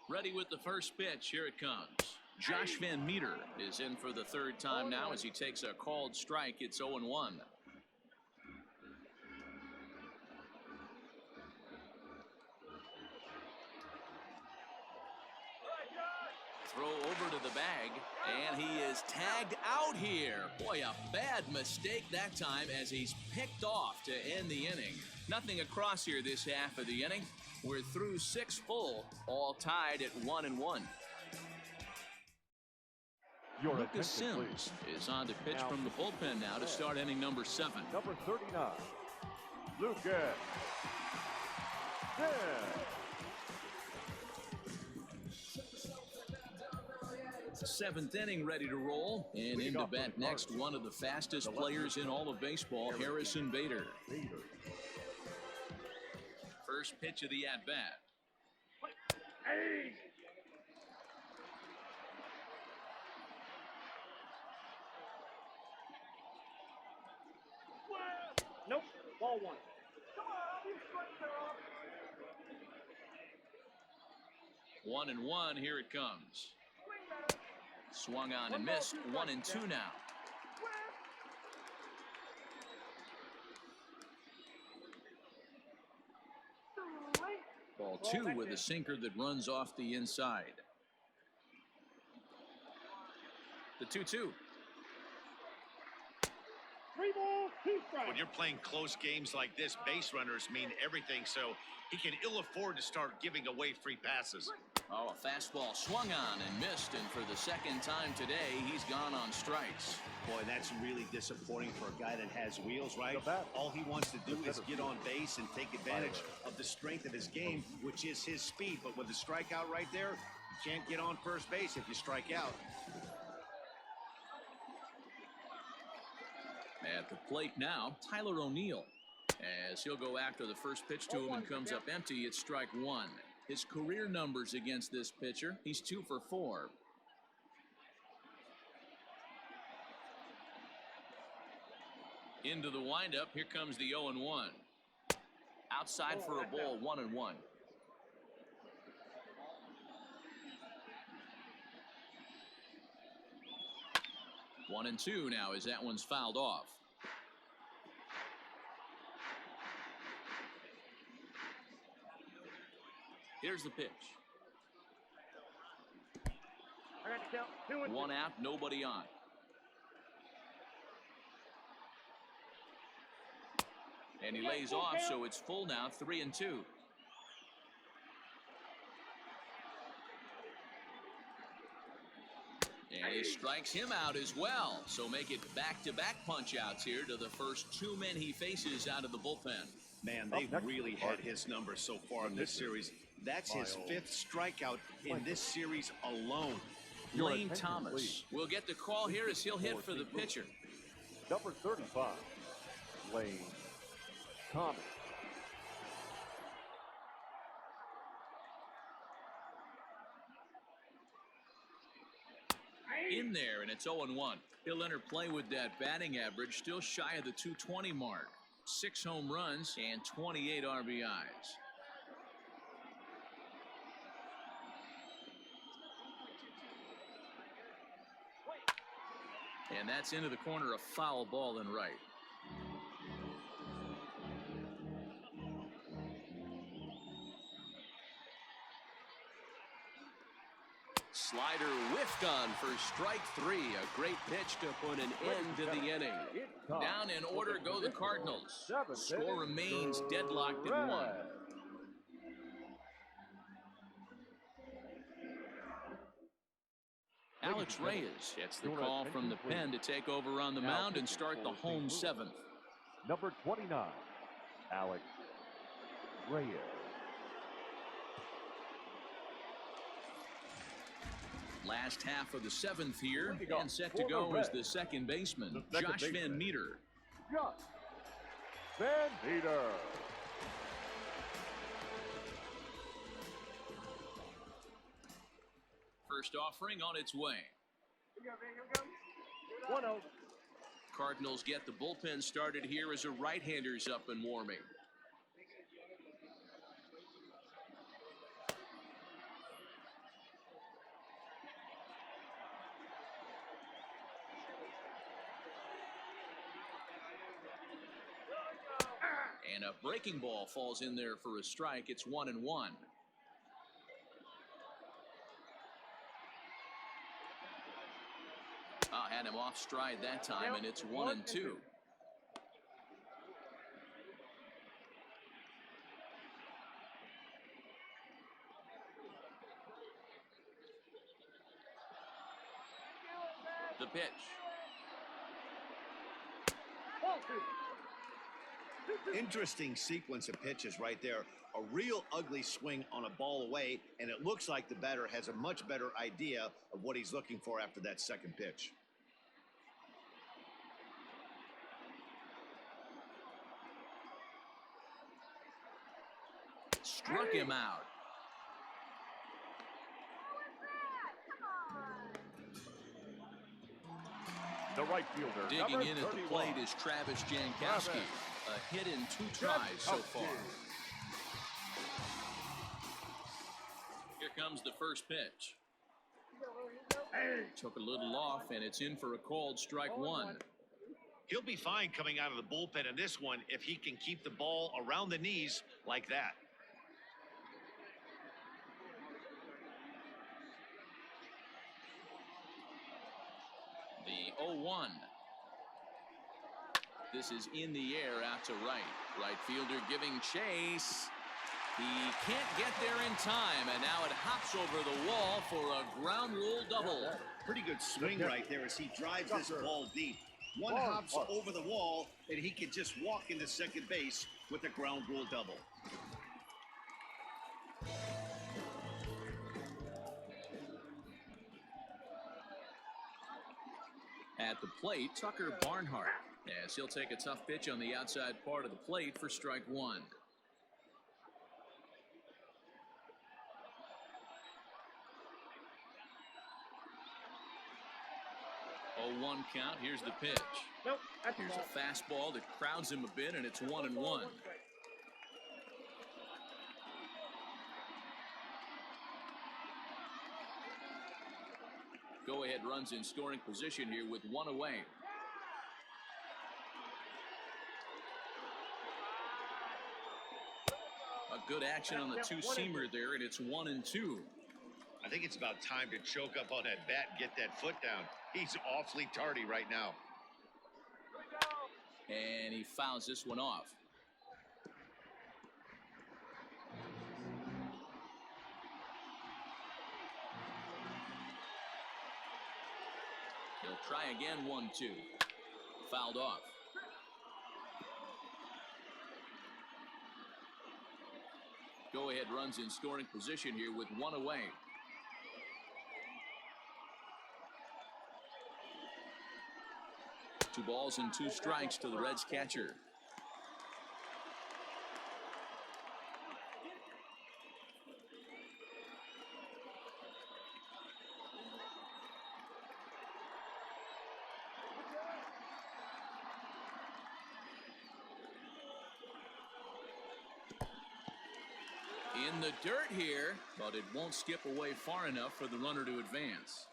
Ready with the first pitch. Here it comes. Josh Van Meter is in for the 3rd time now as he takes a called strike. It's 0-1. over to the bag, and he is tagged out here. Boy, a bad mistake that time as he's picked off to end the inning. Nothing across here this half of the inning. We're through 6 full, all tied at 1-1. Lucas Sims is on to pitch from the bullpen now to start inning number 7. Number 39, Lucas Sims. 7th inning ready to roll, and in to bat next, one of the fastest players in all of baseball, Harrison Bader. First pitch of the at-bat. Hey! Nope. Ball 1. Come on, you strike there. 1-1, here it comes. Swung on and missed. 1-2 now. Ball 2 with a sinker that runs off the inside. The 2-2. 3 balls, 2 strikes. When you're playing close games like this, base runners mean everything, so he can ill afford to start giving away free passes. Oh, a fastball swung on and missed, and for the second time today, he's gone on strikes. Boy, that's really disappointing for a guy that has wheels, right? All he wants to do is get on base and take advantage of the strength of his game, which is his speed. But with the strikeout right there, you can't get on first base if you strike out. At the plate now, Tyler O'Neill. As he'll go after the first pitch to him and comes up empty, it's strike 1. His career numbers against this pitcher, he's 2 for 4. Into the windup, here comes the 0-1. Outside for a ball, 1-1. One and two now as that one's fouled off. Here's the pitch. I got to count 2 and 2. One out, nobody on. And he lays off, so it's full now, 3-2. And he strikes him out as well. So make it back-to-back punch-outs here to the first 2 men he faces out of the bullpen. Man, they've really had his number so far in this series. That's his 5th strikeout in this series alone. Lane Thomas will get the call here as he'll hit for the pitcher. Number 35, Lane Thomas. In there, and it's 0-1. He'll enter play with that batting average, still shy of the 220 mark. 6 home runs and 28 RBIs. And that's into the corner, a foul ball and right. Slider whiffed on for strike 3. A great pitch to put an end to the inning. Down in order go the Cardinals. Score remains deadlocked at 1. Alex Reyes gets the call from the pen to take over on the mound and start the home 7th. Number 29, Alex Reyes. Last half of the 7th here, and set to go is the second baseman, Josh Van Meter. Josh Van Meter. First offering on its way. 1-0. Cardinals get the bullpen started here as a right-hander's up and warming. And a breaking ball falls in there for a strike. It's 1-1. Had him off stride that time, and it's 1-2. The pitch. Interesting sequence of pitches right there. A real ugly swing on a ball away, and it looks like the batter has a much better idea of what he's looking for after that second pitch. Struck him out. The right fielder. Digging in at the 31. plate is Travis Jankowski. A hit in 2 tries so far. Here comes the first pitch. Took a little off, and it's in for a called strike 1. He'll be fine coming out of the bullpen in this one if he can keep the ball around the knees like that. The 0-1. This is in the air out to right. Right fielder giving chase. He can't get there in time, and now it hops over the wall for a ground rule double. Pretty good swing right there as he drives this ball deep. One hops over the wall, and he can just walk into second base with a ground rule double. At the plate, Tucker Barnhart, as he'll take a tough pitch on the outside part of the plate for strike 1. 0-1 count. Here's the pitch. Nope, that's Here's a fastball that crowds him a bit, and it's 1-1. Go-ahead runs in scoring position here with 1 away. A good action on the two-seamer there, and it's 1-2. I think it's about time to choke up on that bat and get that foot down. He's awfully tardy right now. And he fouls this one off. He'll try again, 1-2. Fouled off. Go-ahead runs in scoring position here with 1 away. Two balls and 2 strikes to the Reds catcher. In the dirt here, but it won't skip away far enough for the runner to advance.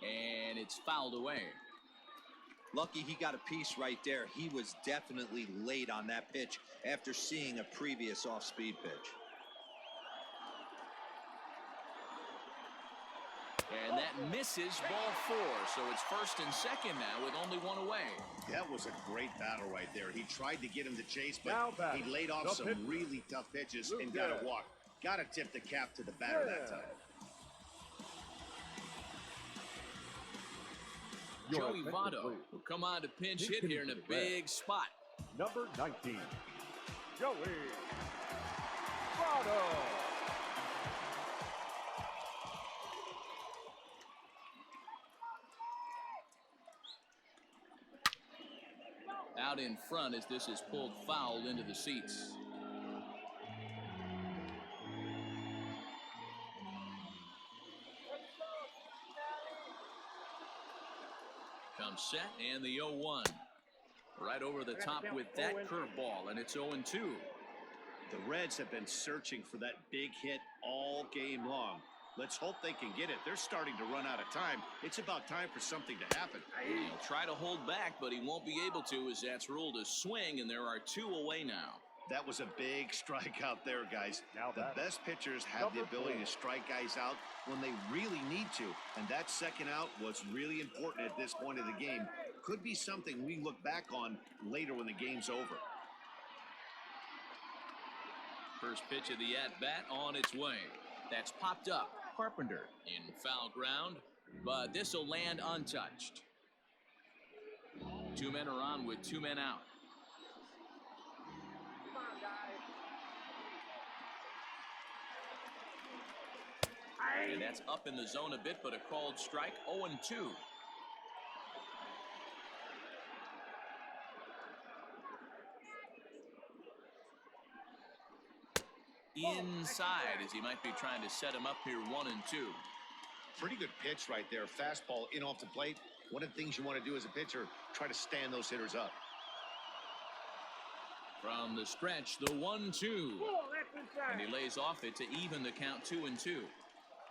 And it's fouled away. Lucky he got a piece right there. He was definitely late on that pitch after seeing a previous off-speed pitch. And that misses ball 4, so it's first and second now with only 1 away. That was a great battle right there. He tried to get him to chase, but he laid off some really tough pitches and got a walk. Got to tip the cap to the batter that time. Joey Votto will come on to pinch hit here in a big spot. Number 19, Joey Votto. Out in front as this is pulled foul into the seats. Comes set and the 0-1. Right over the top with that curveball, and it's 0-2. The Reds have been searching for that big hit all game long. Let's hope they can get it. They're starting to run out of time. It's about time for something to happen. He'll try to hold back, but he won't be able to as that's ruled a swing, and there are 2 away now. That was a big strikeout there, guys. Now the best pitchers have the ability to strike guys out when they really need to. And that second out was really important at this point of the game. Could be something we look back on later when the game's over. First pitch of the at-bat on its way. That's popped up. Carpenter in foul ground, but this will land untouched. 2 men are on with 2 men out. And that's up in the zone a bit, but a called strike. 0-2. Inside, as he might be trying to set him up here. 1-2. Pretty good pitch right there. Fastball in off the plate. One of the things you want to do as a pitcher, try to stand those hitters up. From the stretch, the 1-2. And he lays off it to even the count. 2-2.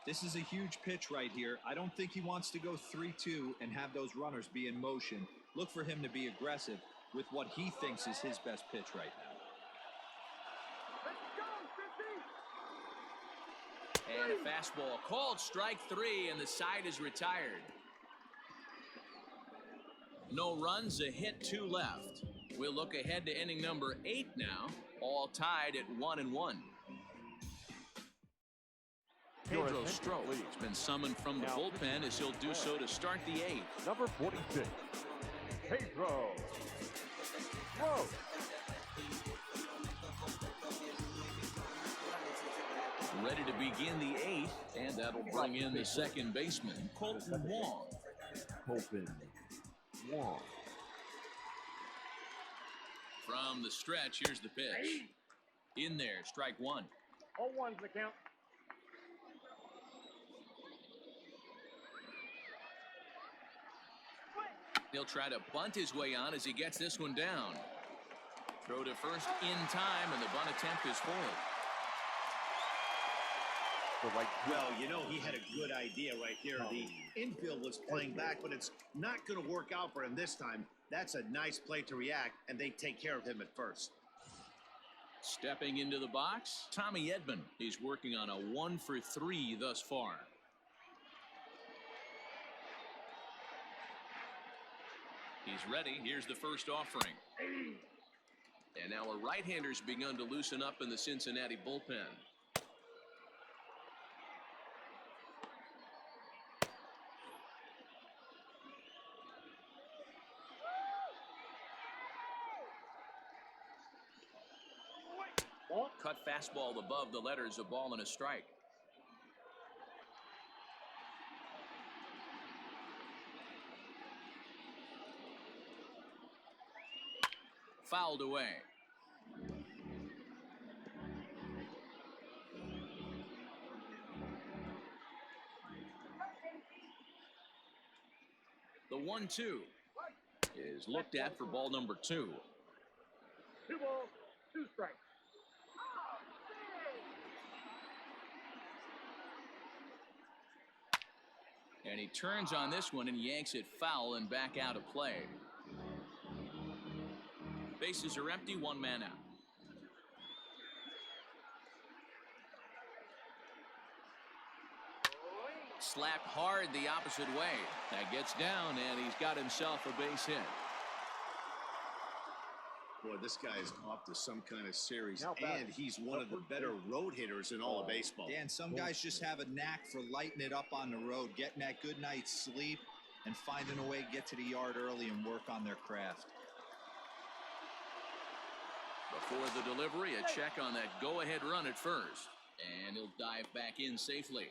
This is a huge pitch right here. I don't think he wants to go 3-2 and have those runners be in motion. Look for him to be aggressive with what he thinks is his best pitch right now. And a fastball called strike 3, and the side is retired. No runs, a hit, 2 left. We'll look ahead to inning number 8 now, all tied at 1-1. Pedro Strop has been summoned from the bullpen as he'll do so to start the 8th. Number 46, Pedro Strop. Ready to begin the 8th, and that'll bring in the second baseman, Colton Wong. From the stretch, here's the pitch. In there, strike 1. 0-1's the count. He'll try to bunt his way on as he gets this one down. Throw to first in time, and the bunt attempt is foiled. Well, you know, he had a good idea right there. The infield was playing back, but it's not going to work out for him this time. That's a nice play to react, and they take care of him at first. Stepping into the box, Tommy Edman. He's working on a 1-for-3 thus far. He's ready. Here's the first offering. And now a right-hander's begun to loosen up in the Cincinnati bullpen. Cut fastball above the letters, a ball and a strike. Fouled away. The 1-2 is looked at for ball number 2. 2 balls, 2 strikes. And he turns on this one and yanks it foul and back out of play. Bases are empty, 1 man out. Slapped hard the opposite way. That gets down, and he's got himself a base hit. Boy, this guy is off to some kind of series, and he's one of the better road hitters in all of baseball. Dan, some guys just have a knack for lighting it up on the road, getting that good night's sleep, and finding a way to get to the yard early and work on their craft. Before the delivery, a check on that go-ahead run at first. And he'll dive back in safely.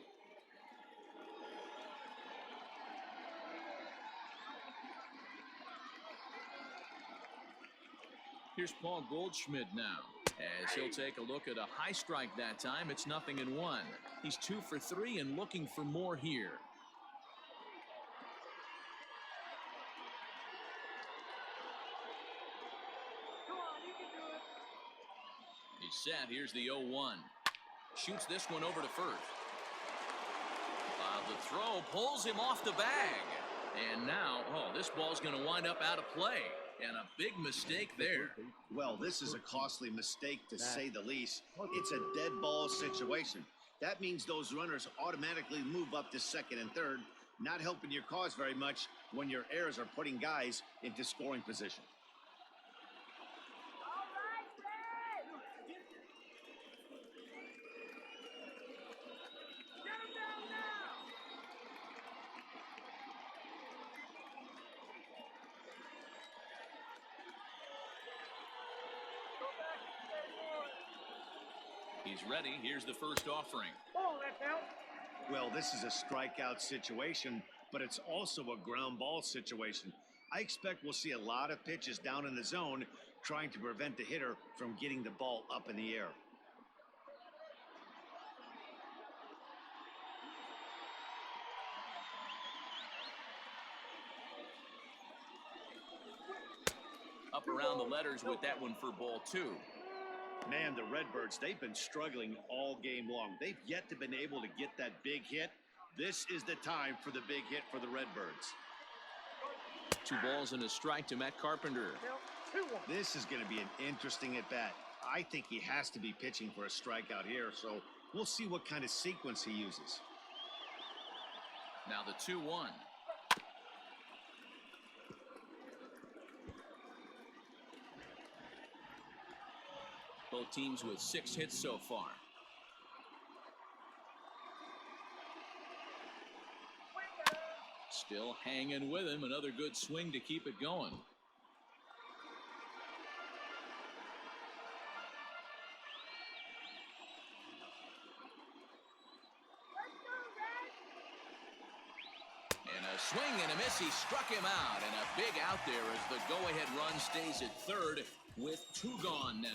Here's Paul Goldschmidt now, as he'll take a look at a high strike that time. It's 0-1. He's 2 for 3 and looking for more here. He's set. Here's the 0-1. Shoots this one over to first. The throw pulls him off the bag. And now, this ball's going to wind up out of play. And a big mistake there. Well, this is a costly mistake to say the least. It's a dead ball situation. That means those runners automatically move up to second and third, not helping your cause very much when your errors are putting guys into scoring position. He's ready. Here's the first offering. Ball, that's out. Well, this is a strikeout situation, but it's also a ground ball situation. I expect we'll see a lot of pitches down in the zone trying to prevent the hitter from getting the ball up in the air. Up around the letters with that one for ball 2. Man, the Redbirds, they've been struggling all game long. They've yet to been able to get that big hit. This is the time for the big hit for the Redbirds. 2 balls and a strike to Matt Carpenter. This is going to be an interesting at-bat. I think he has to be pitching for a strikeout here, so we'll see what kind of sequence he uses. Now the 2-1. Both teams with 6 hits so far. Still hanging with him. Another good swing to keep it going. And a swing and a miss. He struck him out. And a big out there as the go-ahead run stays at third with 2 gone now.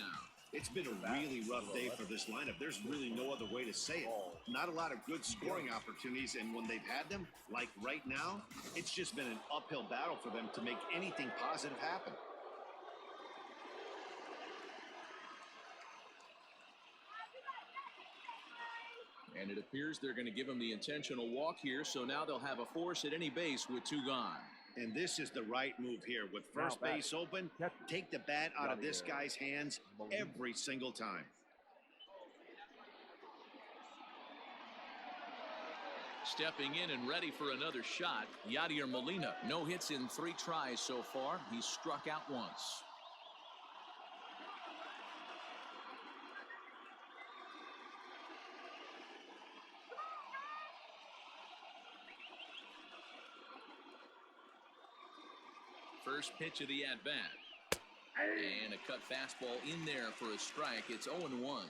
It's been a really rough day for this lineup. There's really no other way to say it. Not a lot of good scoring opportunities, and when they've had them, like right now, it's just been an uphill battle for them to make anything positive happen. And it appears they're going to give him the intentional walk here, so now they'll have a force at any base with 2 gone. And this is the right move here. With first base open, take the bat out of this guy's hands every single time. Stepping in and ready for another shot, Yadier Molina. No hits in 3 tries so far. He's struck out once. First pitch of the at-bat. And a cut fastball in there for a strike. It's 0-1.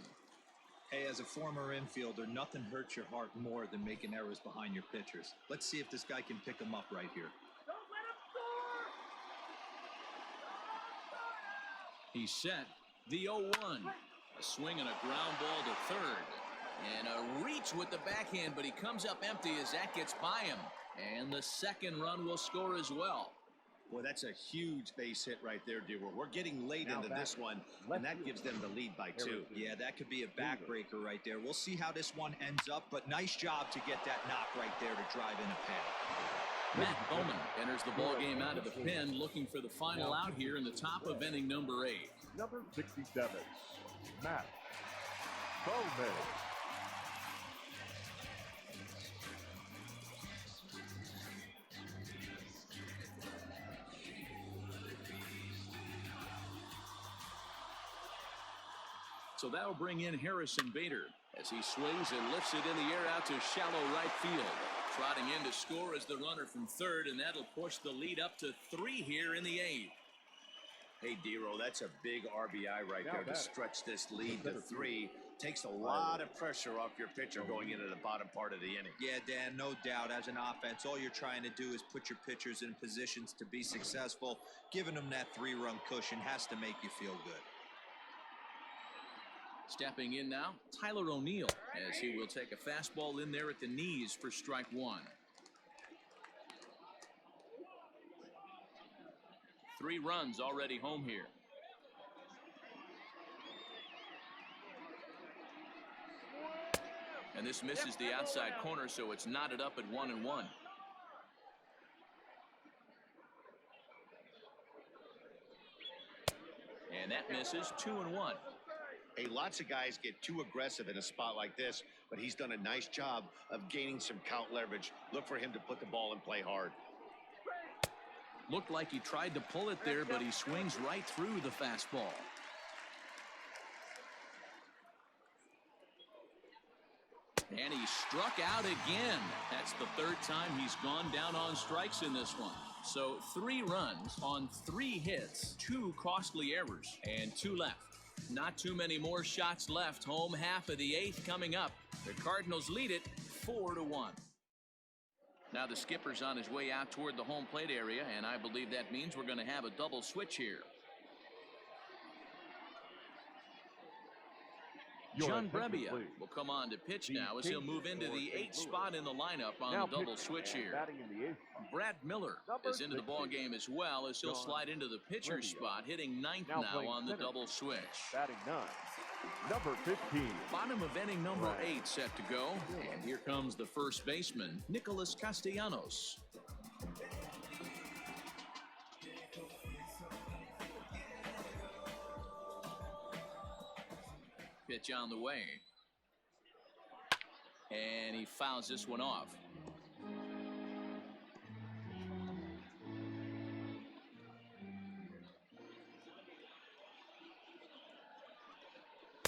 Hey, as a former infielder, nothing hurts your heart more than making errors behind your pitchers. Let's see if this guy can pick them up right here. Don't let him score! He's set. The 0-1. A swing and a ground ball to third. And a reach with the backhand, but he comes up empty as that gets by him. And the second run will score as well. Boy, that's a huge base hit right there, Dewar. We're getting late into this one, and that gives them the lead by 2. Yeah, that could be a backbreaker right there. We'll see how this one ends up, but nice job to get that knock right there to drive in a pad. Matt Bowman enters the ball game out of the pen, looking for the final out here in the top of inning number 8. Number 67, Matt Bowman. So that'll bring in Harrison Bader as he swings and lifts it in the air out to shallow right field. Trotting in to score is the runner from third, and that'll push the lead up to 3 here in the 8th. Hey, Dero, that's a big RBI right there to stretch this lead to 3. Takes a lot of pressure off your pitcher going into the bottom part of the inning. Yeah, Dan, no doubt. As an offense, all you're trying to do is put your pitchers in positions to be successful. Giving them that 3-run cushion has to make you feel good. Stepping in now, Tyler O'Neill, as he will take a fastball in there at the knees for strike 1. 3 runs already home here. And this misses the outside corner, so it's knotted up at 1-1. And that misses 2-1. Hey, lots of guys get too aggressive in a spot like this, but he's done a nice job of gaining some count leverage. Look for him to put the ball and play hard. Looked like he tried to pull it there, but he swings right through the fastball. And he struck out again. That's the third time he's gone down on strikes in this one. So 3 runs on 3 hits, 2 costly errors, and 2 left. Not too many more shots left. Home half of the 8th coming up. The Cardinals lead it 4-1. Now the skipper's on his way out toward the home plate area, and I believe that means we're going to have a double switch here. John Brebbia will come on to pitch now as he'll move into the 8th spot in the lineup on the double switch here. Brad Miller is into the ball game as well as he'll slide into the pitcher's spot, hitting 9th now on the double switch. Batting 9, number 15. Bottom of inning number 8 set to go, and here comes the first baseman, Nicholas Castellanos. Pitch on the way. And he fouls this one off.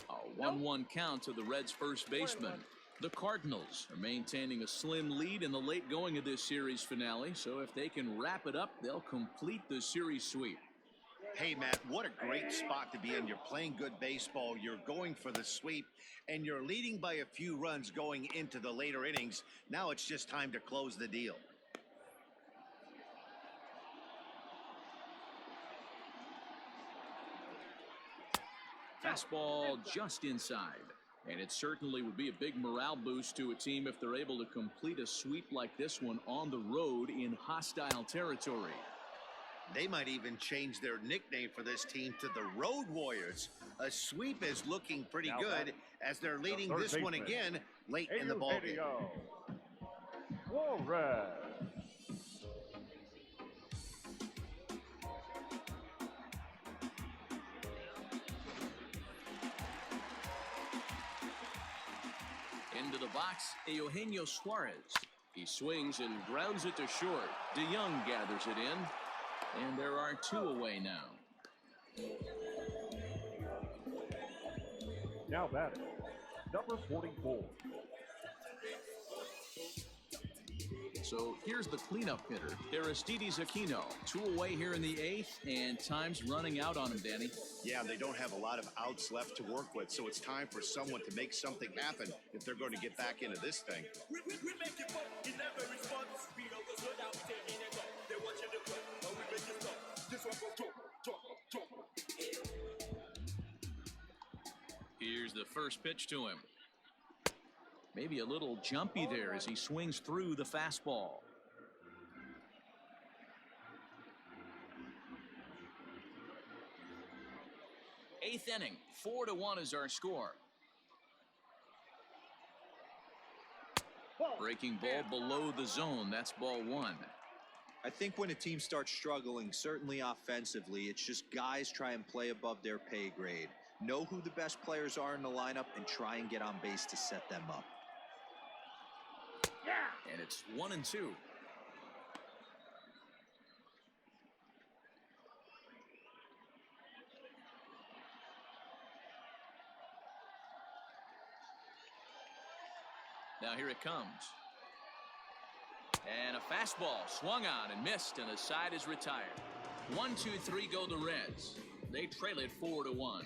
A 1-1 count to the Reds' first baseman. The Cardinals are maintaining a slim lead in the late going of this series finale, so if they can wrap it up, they'll complete the series sweep. Hey, Matt, what a great spot to be in. You're playing good baseball, you're going for the sweep, and you're leading by a few runs going into the later innings. Now it's just time to close the deal. Fastball just inside. And it certainly would be a big morale boost to a team if they're able to complete a sweep like this one on the road in hostile territory. They might even change their nickname for this team to the Road Warriors. A sweep is looking pretty good as they're leading this one again late in the ballgame. Warren. Into the box, Eugenio Suarez. He swings and grounds it to short. DeYoung gathers it in. And there are 2 away now. Now batting, number 44. So here's the cleanup hitter, Aristides Aquino. 2 away here in the 8th, and time's running out on him, Danny. Yeah, they don't have a lot of outs left to work with, so it's time for someone to make something happen if they're going to get back into this thing. Here's the first pitch to him. Maybe a little jumpy there as he swings through the fastball. Eighth inning, 4-1 is our score. Breaking ball below the zone. That's ball 1. I think when a team starts struggling, certainly offensively, it's just guys try and play above their pay grade. Know who the best players are in the lineup and try and get on base to set them up. And it's 1-2. Now here it comes. And a fastball swung on and missed, and the side is retired. 1-2-3 go the Reds. They trail it 4-1.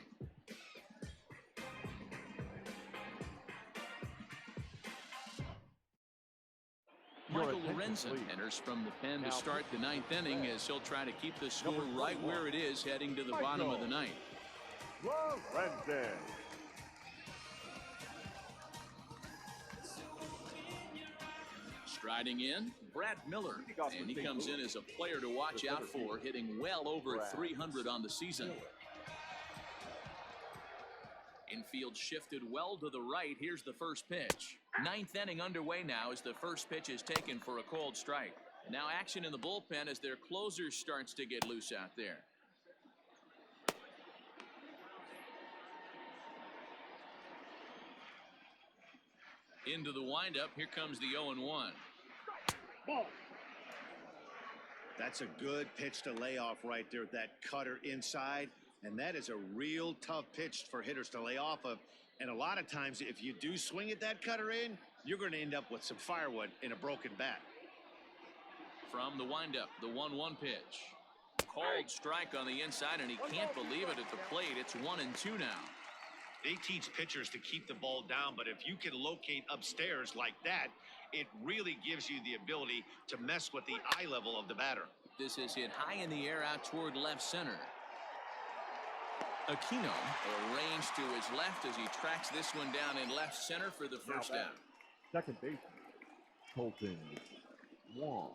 Michael Lorenzen enters from the pen to start the 9th inning as he'll try to keep the score right where it is heading to the bottom of the 9th. Lorenzen. Striding in, Brad Miller, and he comes in as a player to watch out for, hitting well over 300 on the season. Infield shifted well to the right. Here's the first pitch. 9th inning underway now as the first pitch is taken for a cold strike. And now action in the bullpen as their closer starts to get loose out there. Into the windup. Here comes the 0-1. Ball. That's a good pitch to lay off right there. That cutter inside. And that is a real tough pitch for hitters to lay off of. And a lot of times, if you do swing at that cutter in, you're going to end up with some firewood in a broken bat. From the windup, the 1-1 pitch. Called strike on the inside, and he can't believe it at the plate. It's 1-2 now. They teach pitchers to keep the ball down, but if you can locate upstairs like that, it really gives you the ability to mess with the eye level of the batter. This is hit high in the air out toward left center. Aquino arranged to his left as he tracks this one down in left center for the first down. Second baseman, Colton Wong.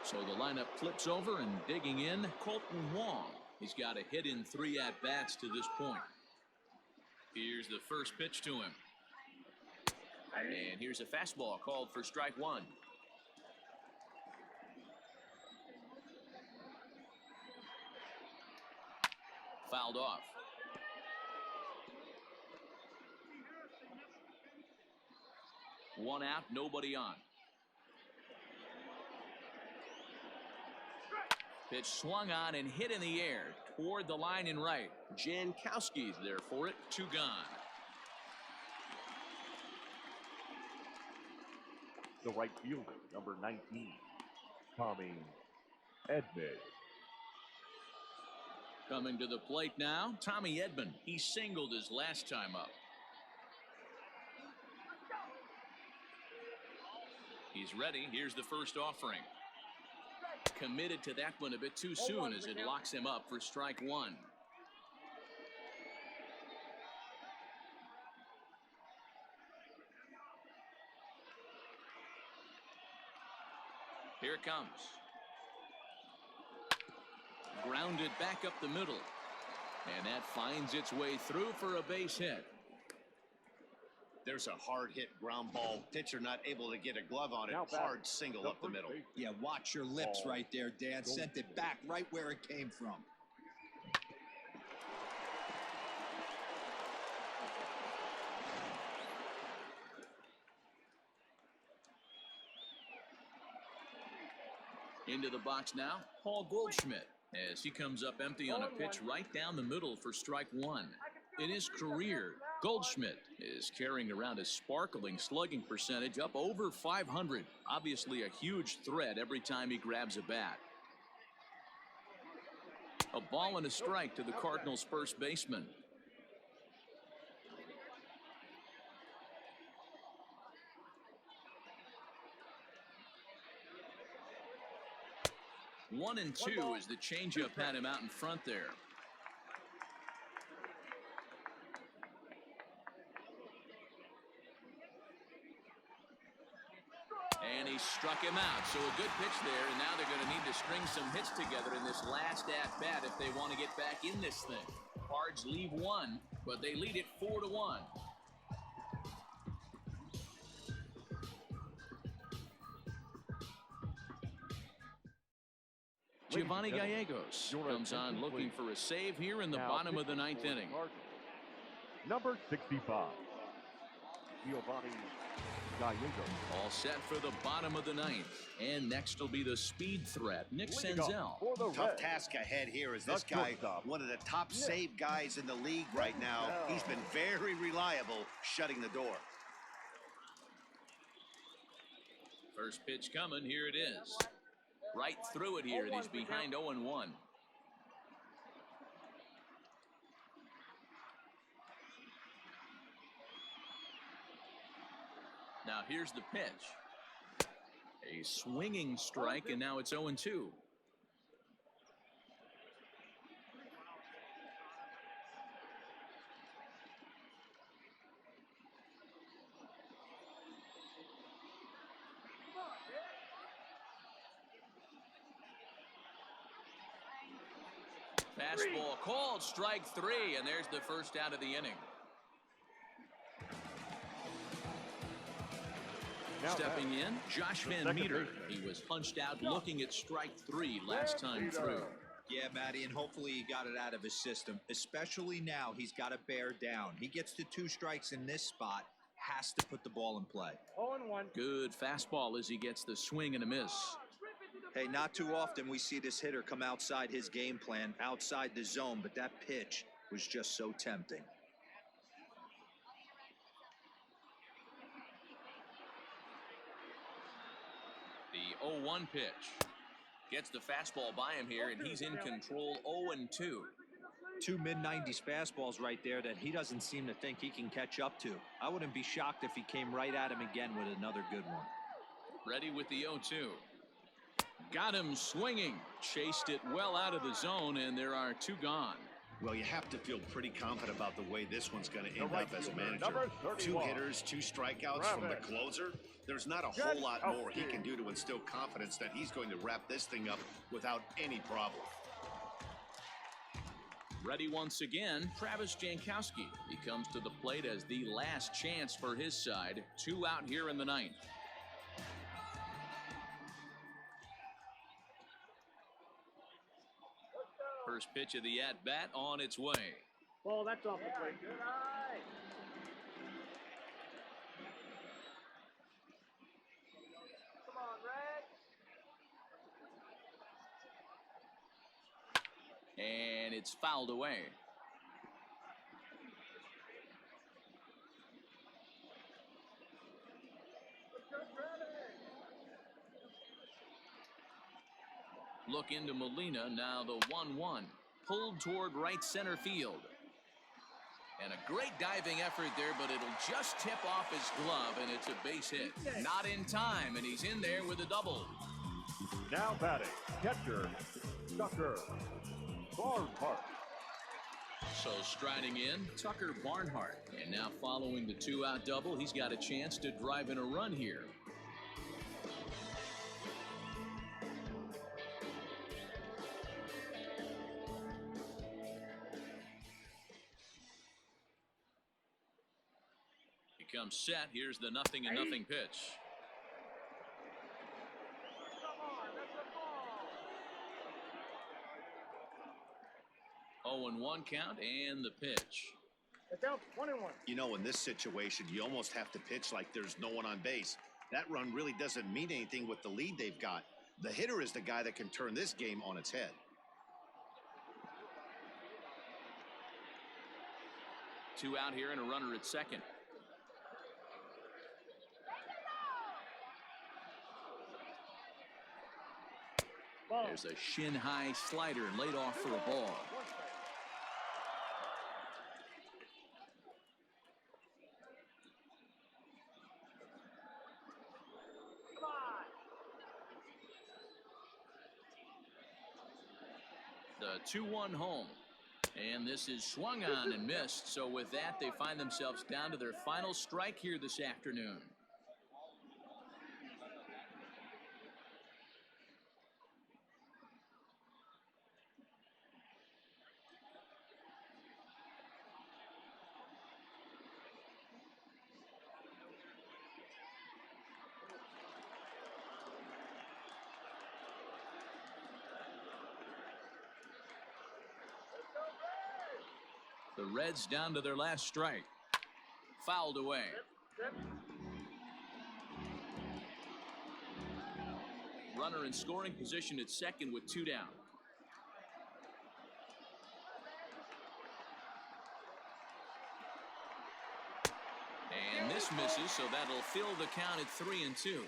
So the lineup flips over, and digging in, Colton Wong. He's got a hit in 3 at-bats to this point. Here's the first pitch to him. And here's a fastball called for strike 1. Fouled off. One out, nobody on. Pitch swung on and hit in the air toward the line and right. Jankowski's there for it. 2 gone. The right fielder, number 19, Tommy Edman. Coming to the plate now, Tommy Edman. He singled his last time up. He's ready. Here's the first offering. Committed to that one a bit too soon as it locks him up for strike 1. Here it comes. Grounded back up the middle. And that finds its way through for a base hit. There's a hard hit ground ball. Pitcher not able to get a glove on it. Hard single up the middle. Yeah, watch your lips right there, Dan. Sent it back right where it came from. Into the box now, Paul Goldschmidt, as he comes up empty on a pitch right down the middle for strike 1. In his career, Goldschmidt is carrying around a sparkling slugging percentage up over 500. Obviously a huge threat every time he grabs a bat. A ball and a strike to the Cardinals' first baseman. One and 2 as the changeup had him out in front there. And he struck him out. So a good pitch there, and now they're going to need to string some hits together in this last at-bat if they want to get back in this thing. Cards leave 1, but they lead it 4-1. Giovanni Gallegos comes on looking for a save here in the bottom of the 9th inning. Number 65, Giovanni Gallegos. All set for the bottom of the 9th. And next will be the speed threat, Nick Senzel. Tough task ahead here as this guy, one of the top save guys in the league right now. He's been very reliable shutting the door. First pitch coming. Here it is. Right through it here, and he's behind 0-1. Now here's the pitch. A swinging strike, and now it's 0-2. Fastball called, strike 3, and there's the first out of the inning. Stepping in, Josh Van Meter. He was punched out looking at strike 3 last time through. Yeah, Matty, and hopefully he got it out of his system. Especially now, he's got to bear down. He gets to 2 strikes in this spot, has to put the ball in play. 0-1. Good fastball as he gets the swing and a miss. Hey, not too often we see this hitter come outside his game plan, outside the zone, but that pitch was just so tempting. The 0-1 pitch. Gets the fastball by him here, and he's in control. 0-2. 2 mid-90s fastballs right there that he doesn't seem to think he can catch up to. I wouldn't be shocked if he came right at him again with another good one. Ready with the 0-2. Got him swinging. Chased it well out of the zone, and there are 2 gone. Well, you have to feel pretty confident about the way this one's going to end up as a manager. 2 hitters, 2 strikeouts from the closer. There's not a whole lot more he can do to instill confidence that he's going to wrap this thing up without any problem. Ready once again, Travis Jankowski. He comes to the plate as the last chance for his side. 2 out here in the 9th. First pitch of the at-bat on its way. Ball, that's off the plate. Come on, Red. And it's fouled away. Look into Molina, now the 1-1. Pulled toward right center field. And a great diving effort there, but it'll just tip off his glove, and it's a base hit. Not in time, and he's in there with a double. Now batting, catcher, Tucker Barnhart. So striding in, Tucker Barnhart. And now following the 2-out double, he's got a chance to drive in a run here. He comes set. Here's the 0-0 pitch. Oh, and 1 count, and the pitch. It's out 1-1. You know, in this situation, you almost have to pitch like there's no one on base. That run really doesn't mean anything with the lead they've got. The hitter is the guy that can turn this game on its head. 2 out here and a runner at second. Ball. There's a shin-high slider laid off for a ball. The 2-1 home. And this is swung on and missed. So with that, they find themselves down to their final strike here this afternoon. The Reds down to their last strike. Fouled away. Runner in scoring position at second with 2 down. And this misses, so that'll fill the count at 3-2.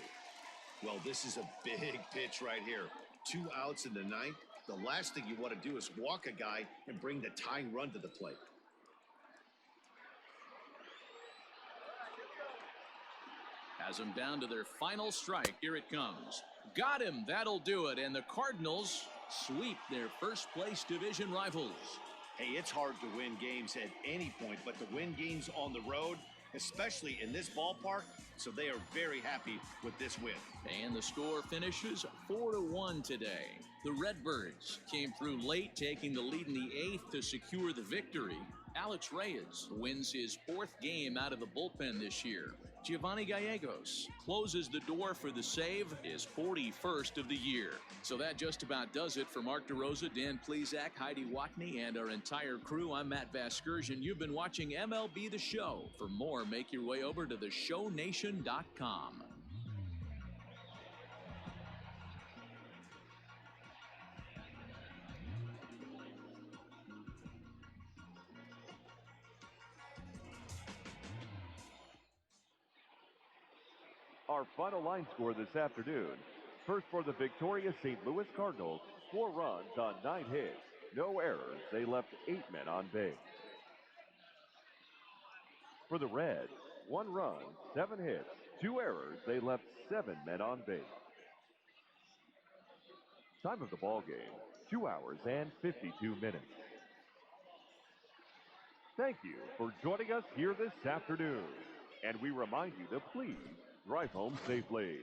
Well, this is a big pitch right here. 2 outs in the 9th. The last thing you want to do is walk a guy and bring the tying run to the plate. Has them down to their final strike. Here it comes. Got him. That'll do it. And the Cardinals sweep their first-place division rivals. Hey, it's hard to win games at any point, but to win games on the road, especially in this ballpark, so they are very happy with this win. And the score finishes 4-1 today. The Redbirds came through late, taking the lead in the 8th to secure the victory. Alex Reyes wins his 4th game out of the bullpen this year. Giovanni Gallegos closes the door for the save, his 41st of the year. So that just about does it for Mark DeRosa, Dan Plesac, Heidi Watney, and our entire crew. I'm Matt Vasgersian. You've been watching MLB The Show. For more, make your way over to theshownation.com. Our final line score this afternoon. First for the victorious St. Louis Cardinals, 4 runs on 9 hits. No errors. They left 8 men on base. For the Reds, 1 run, 7 hits, 2 errors. They left 7 men on base. Time of the ball game, 2 hours and 52 minutes. Thank you for joining us here this afternoon. And we remind you to please drive home safely.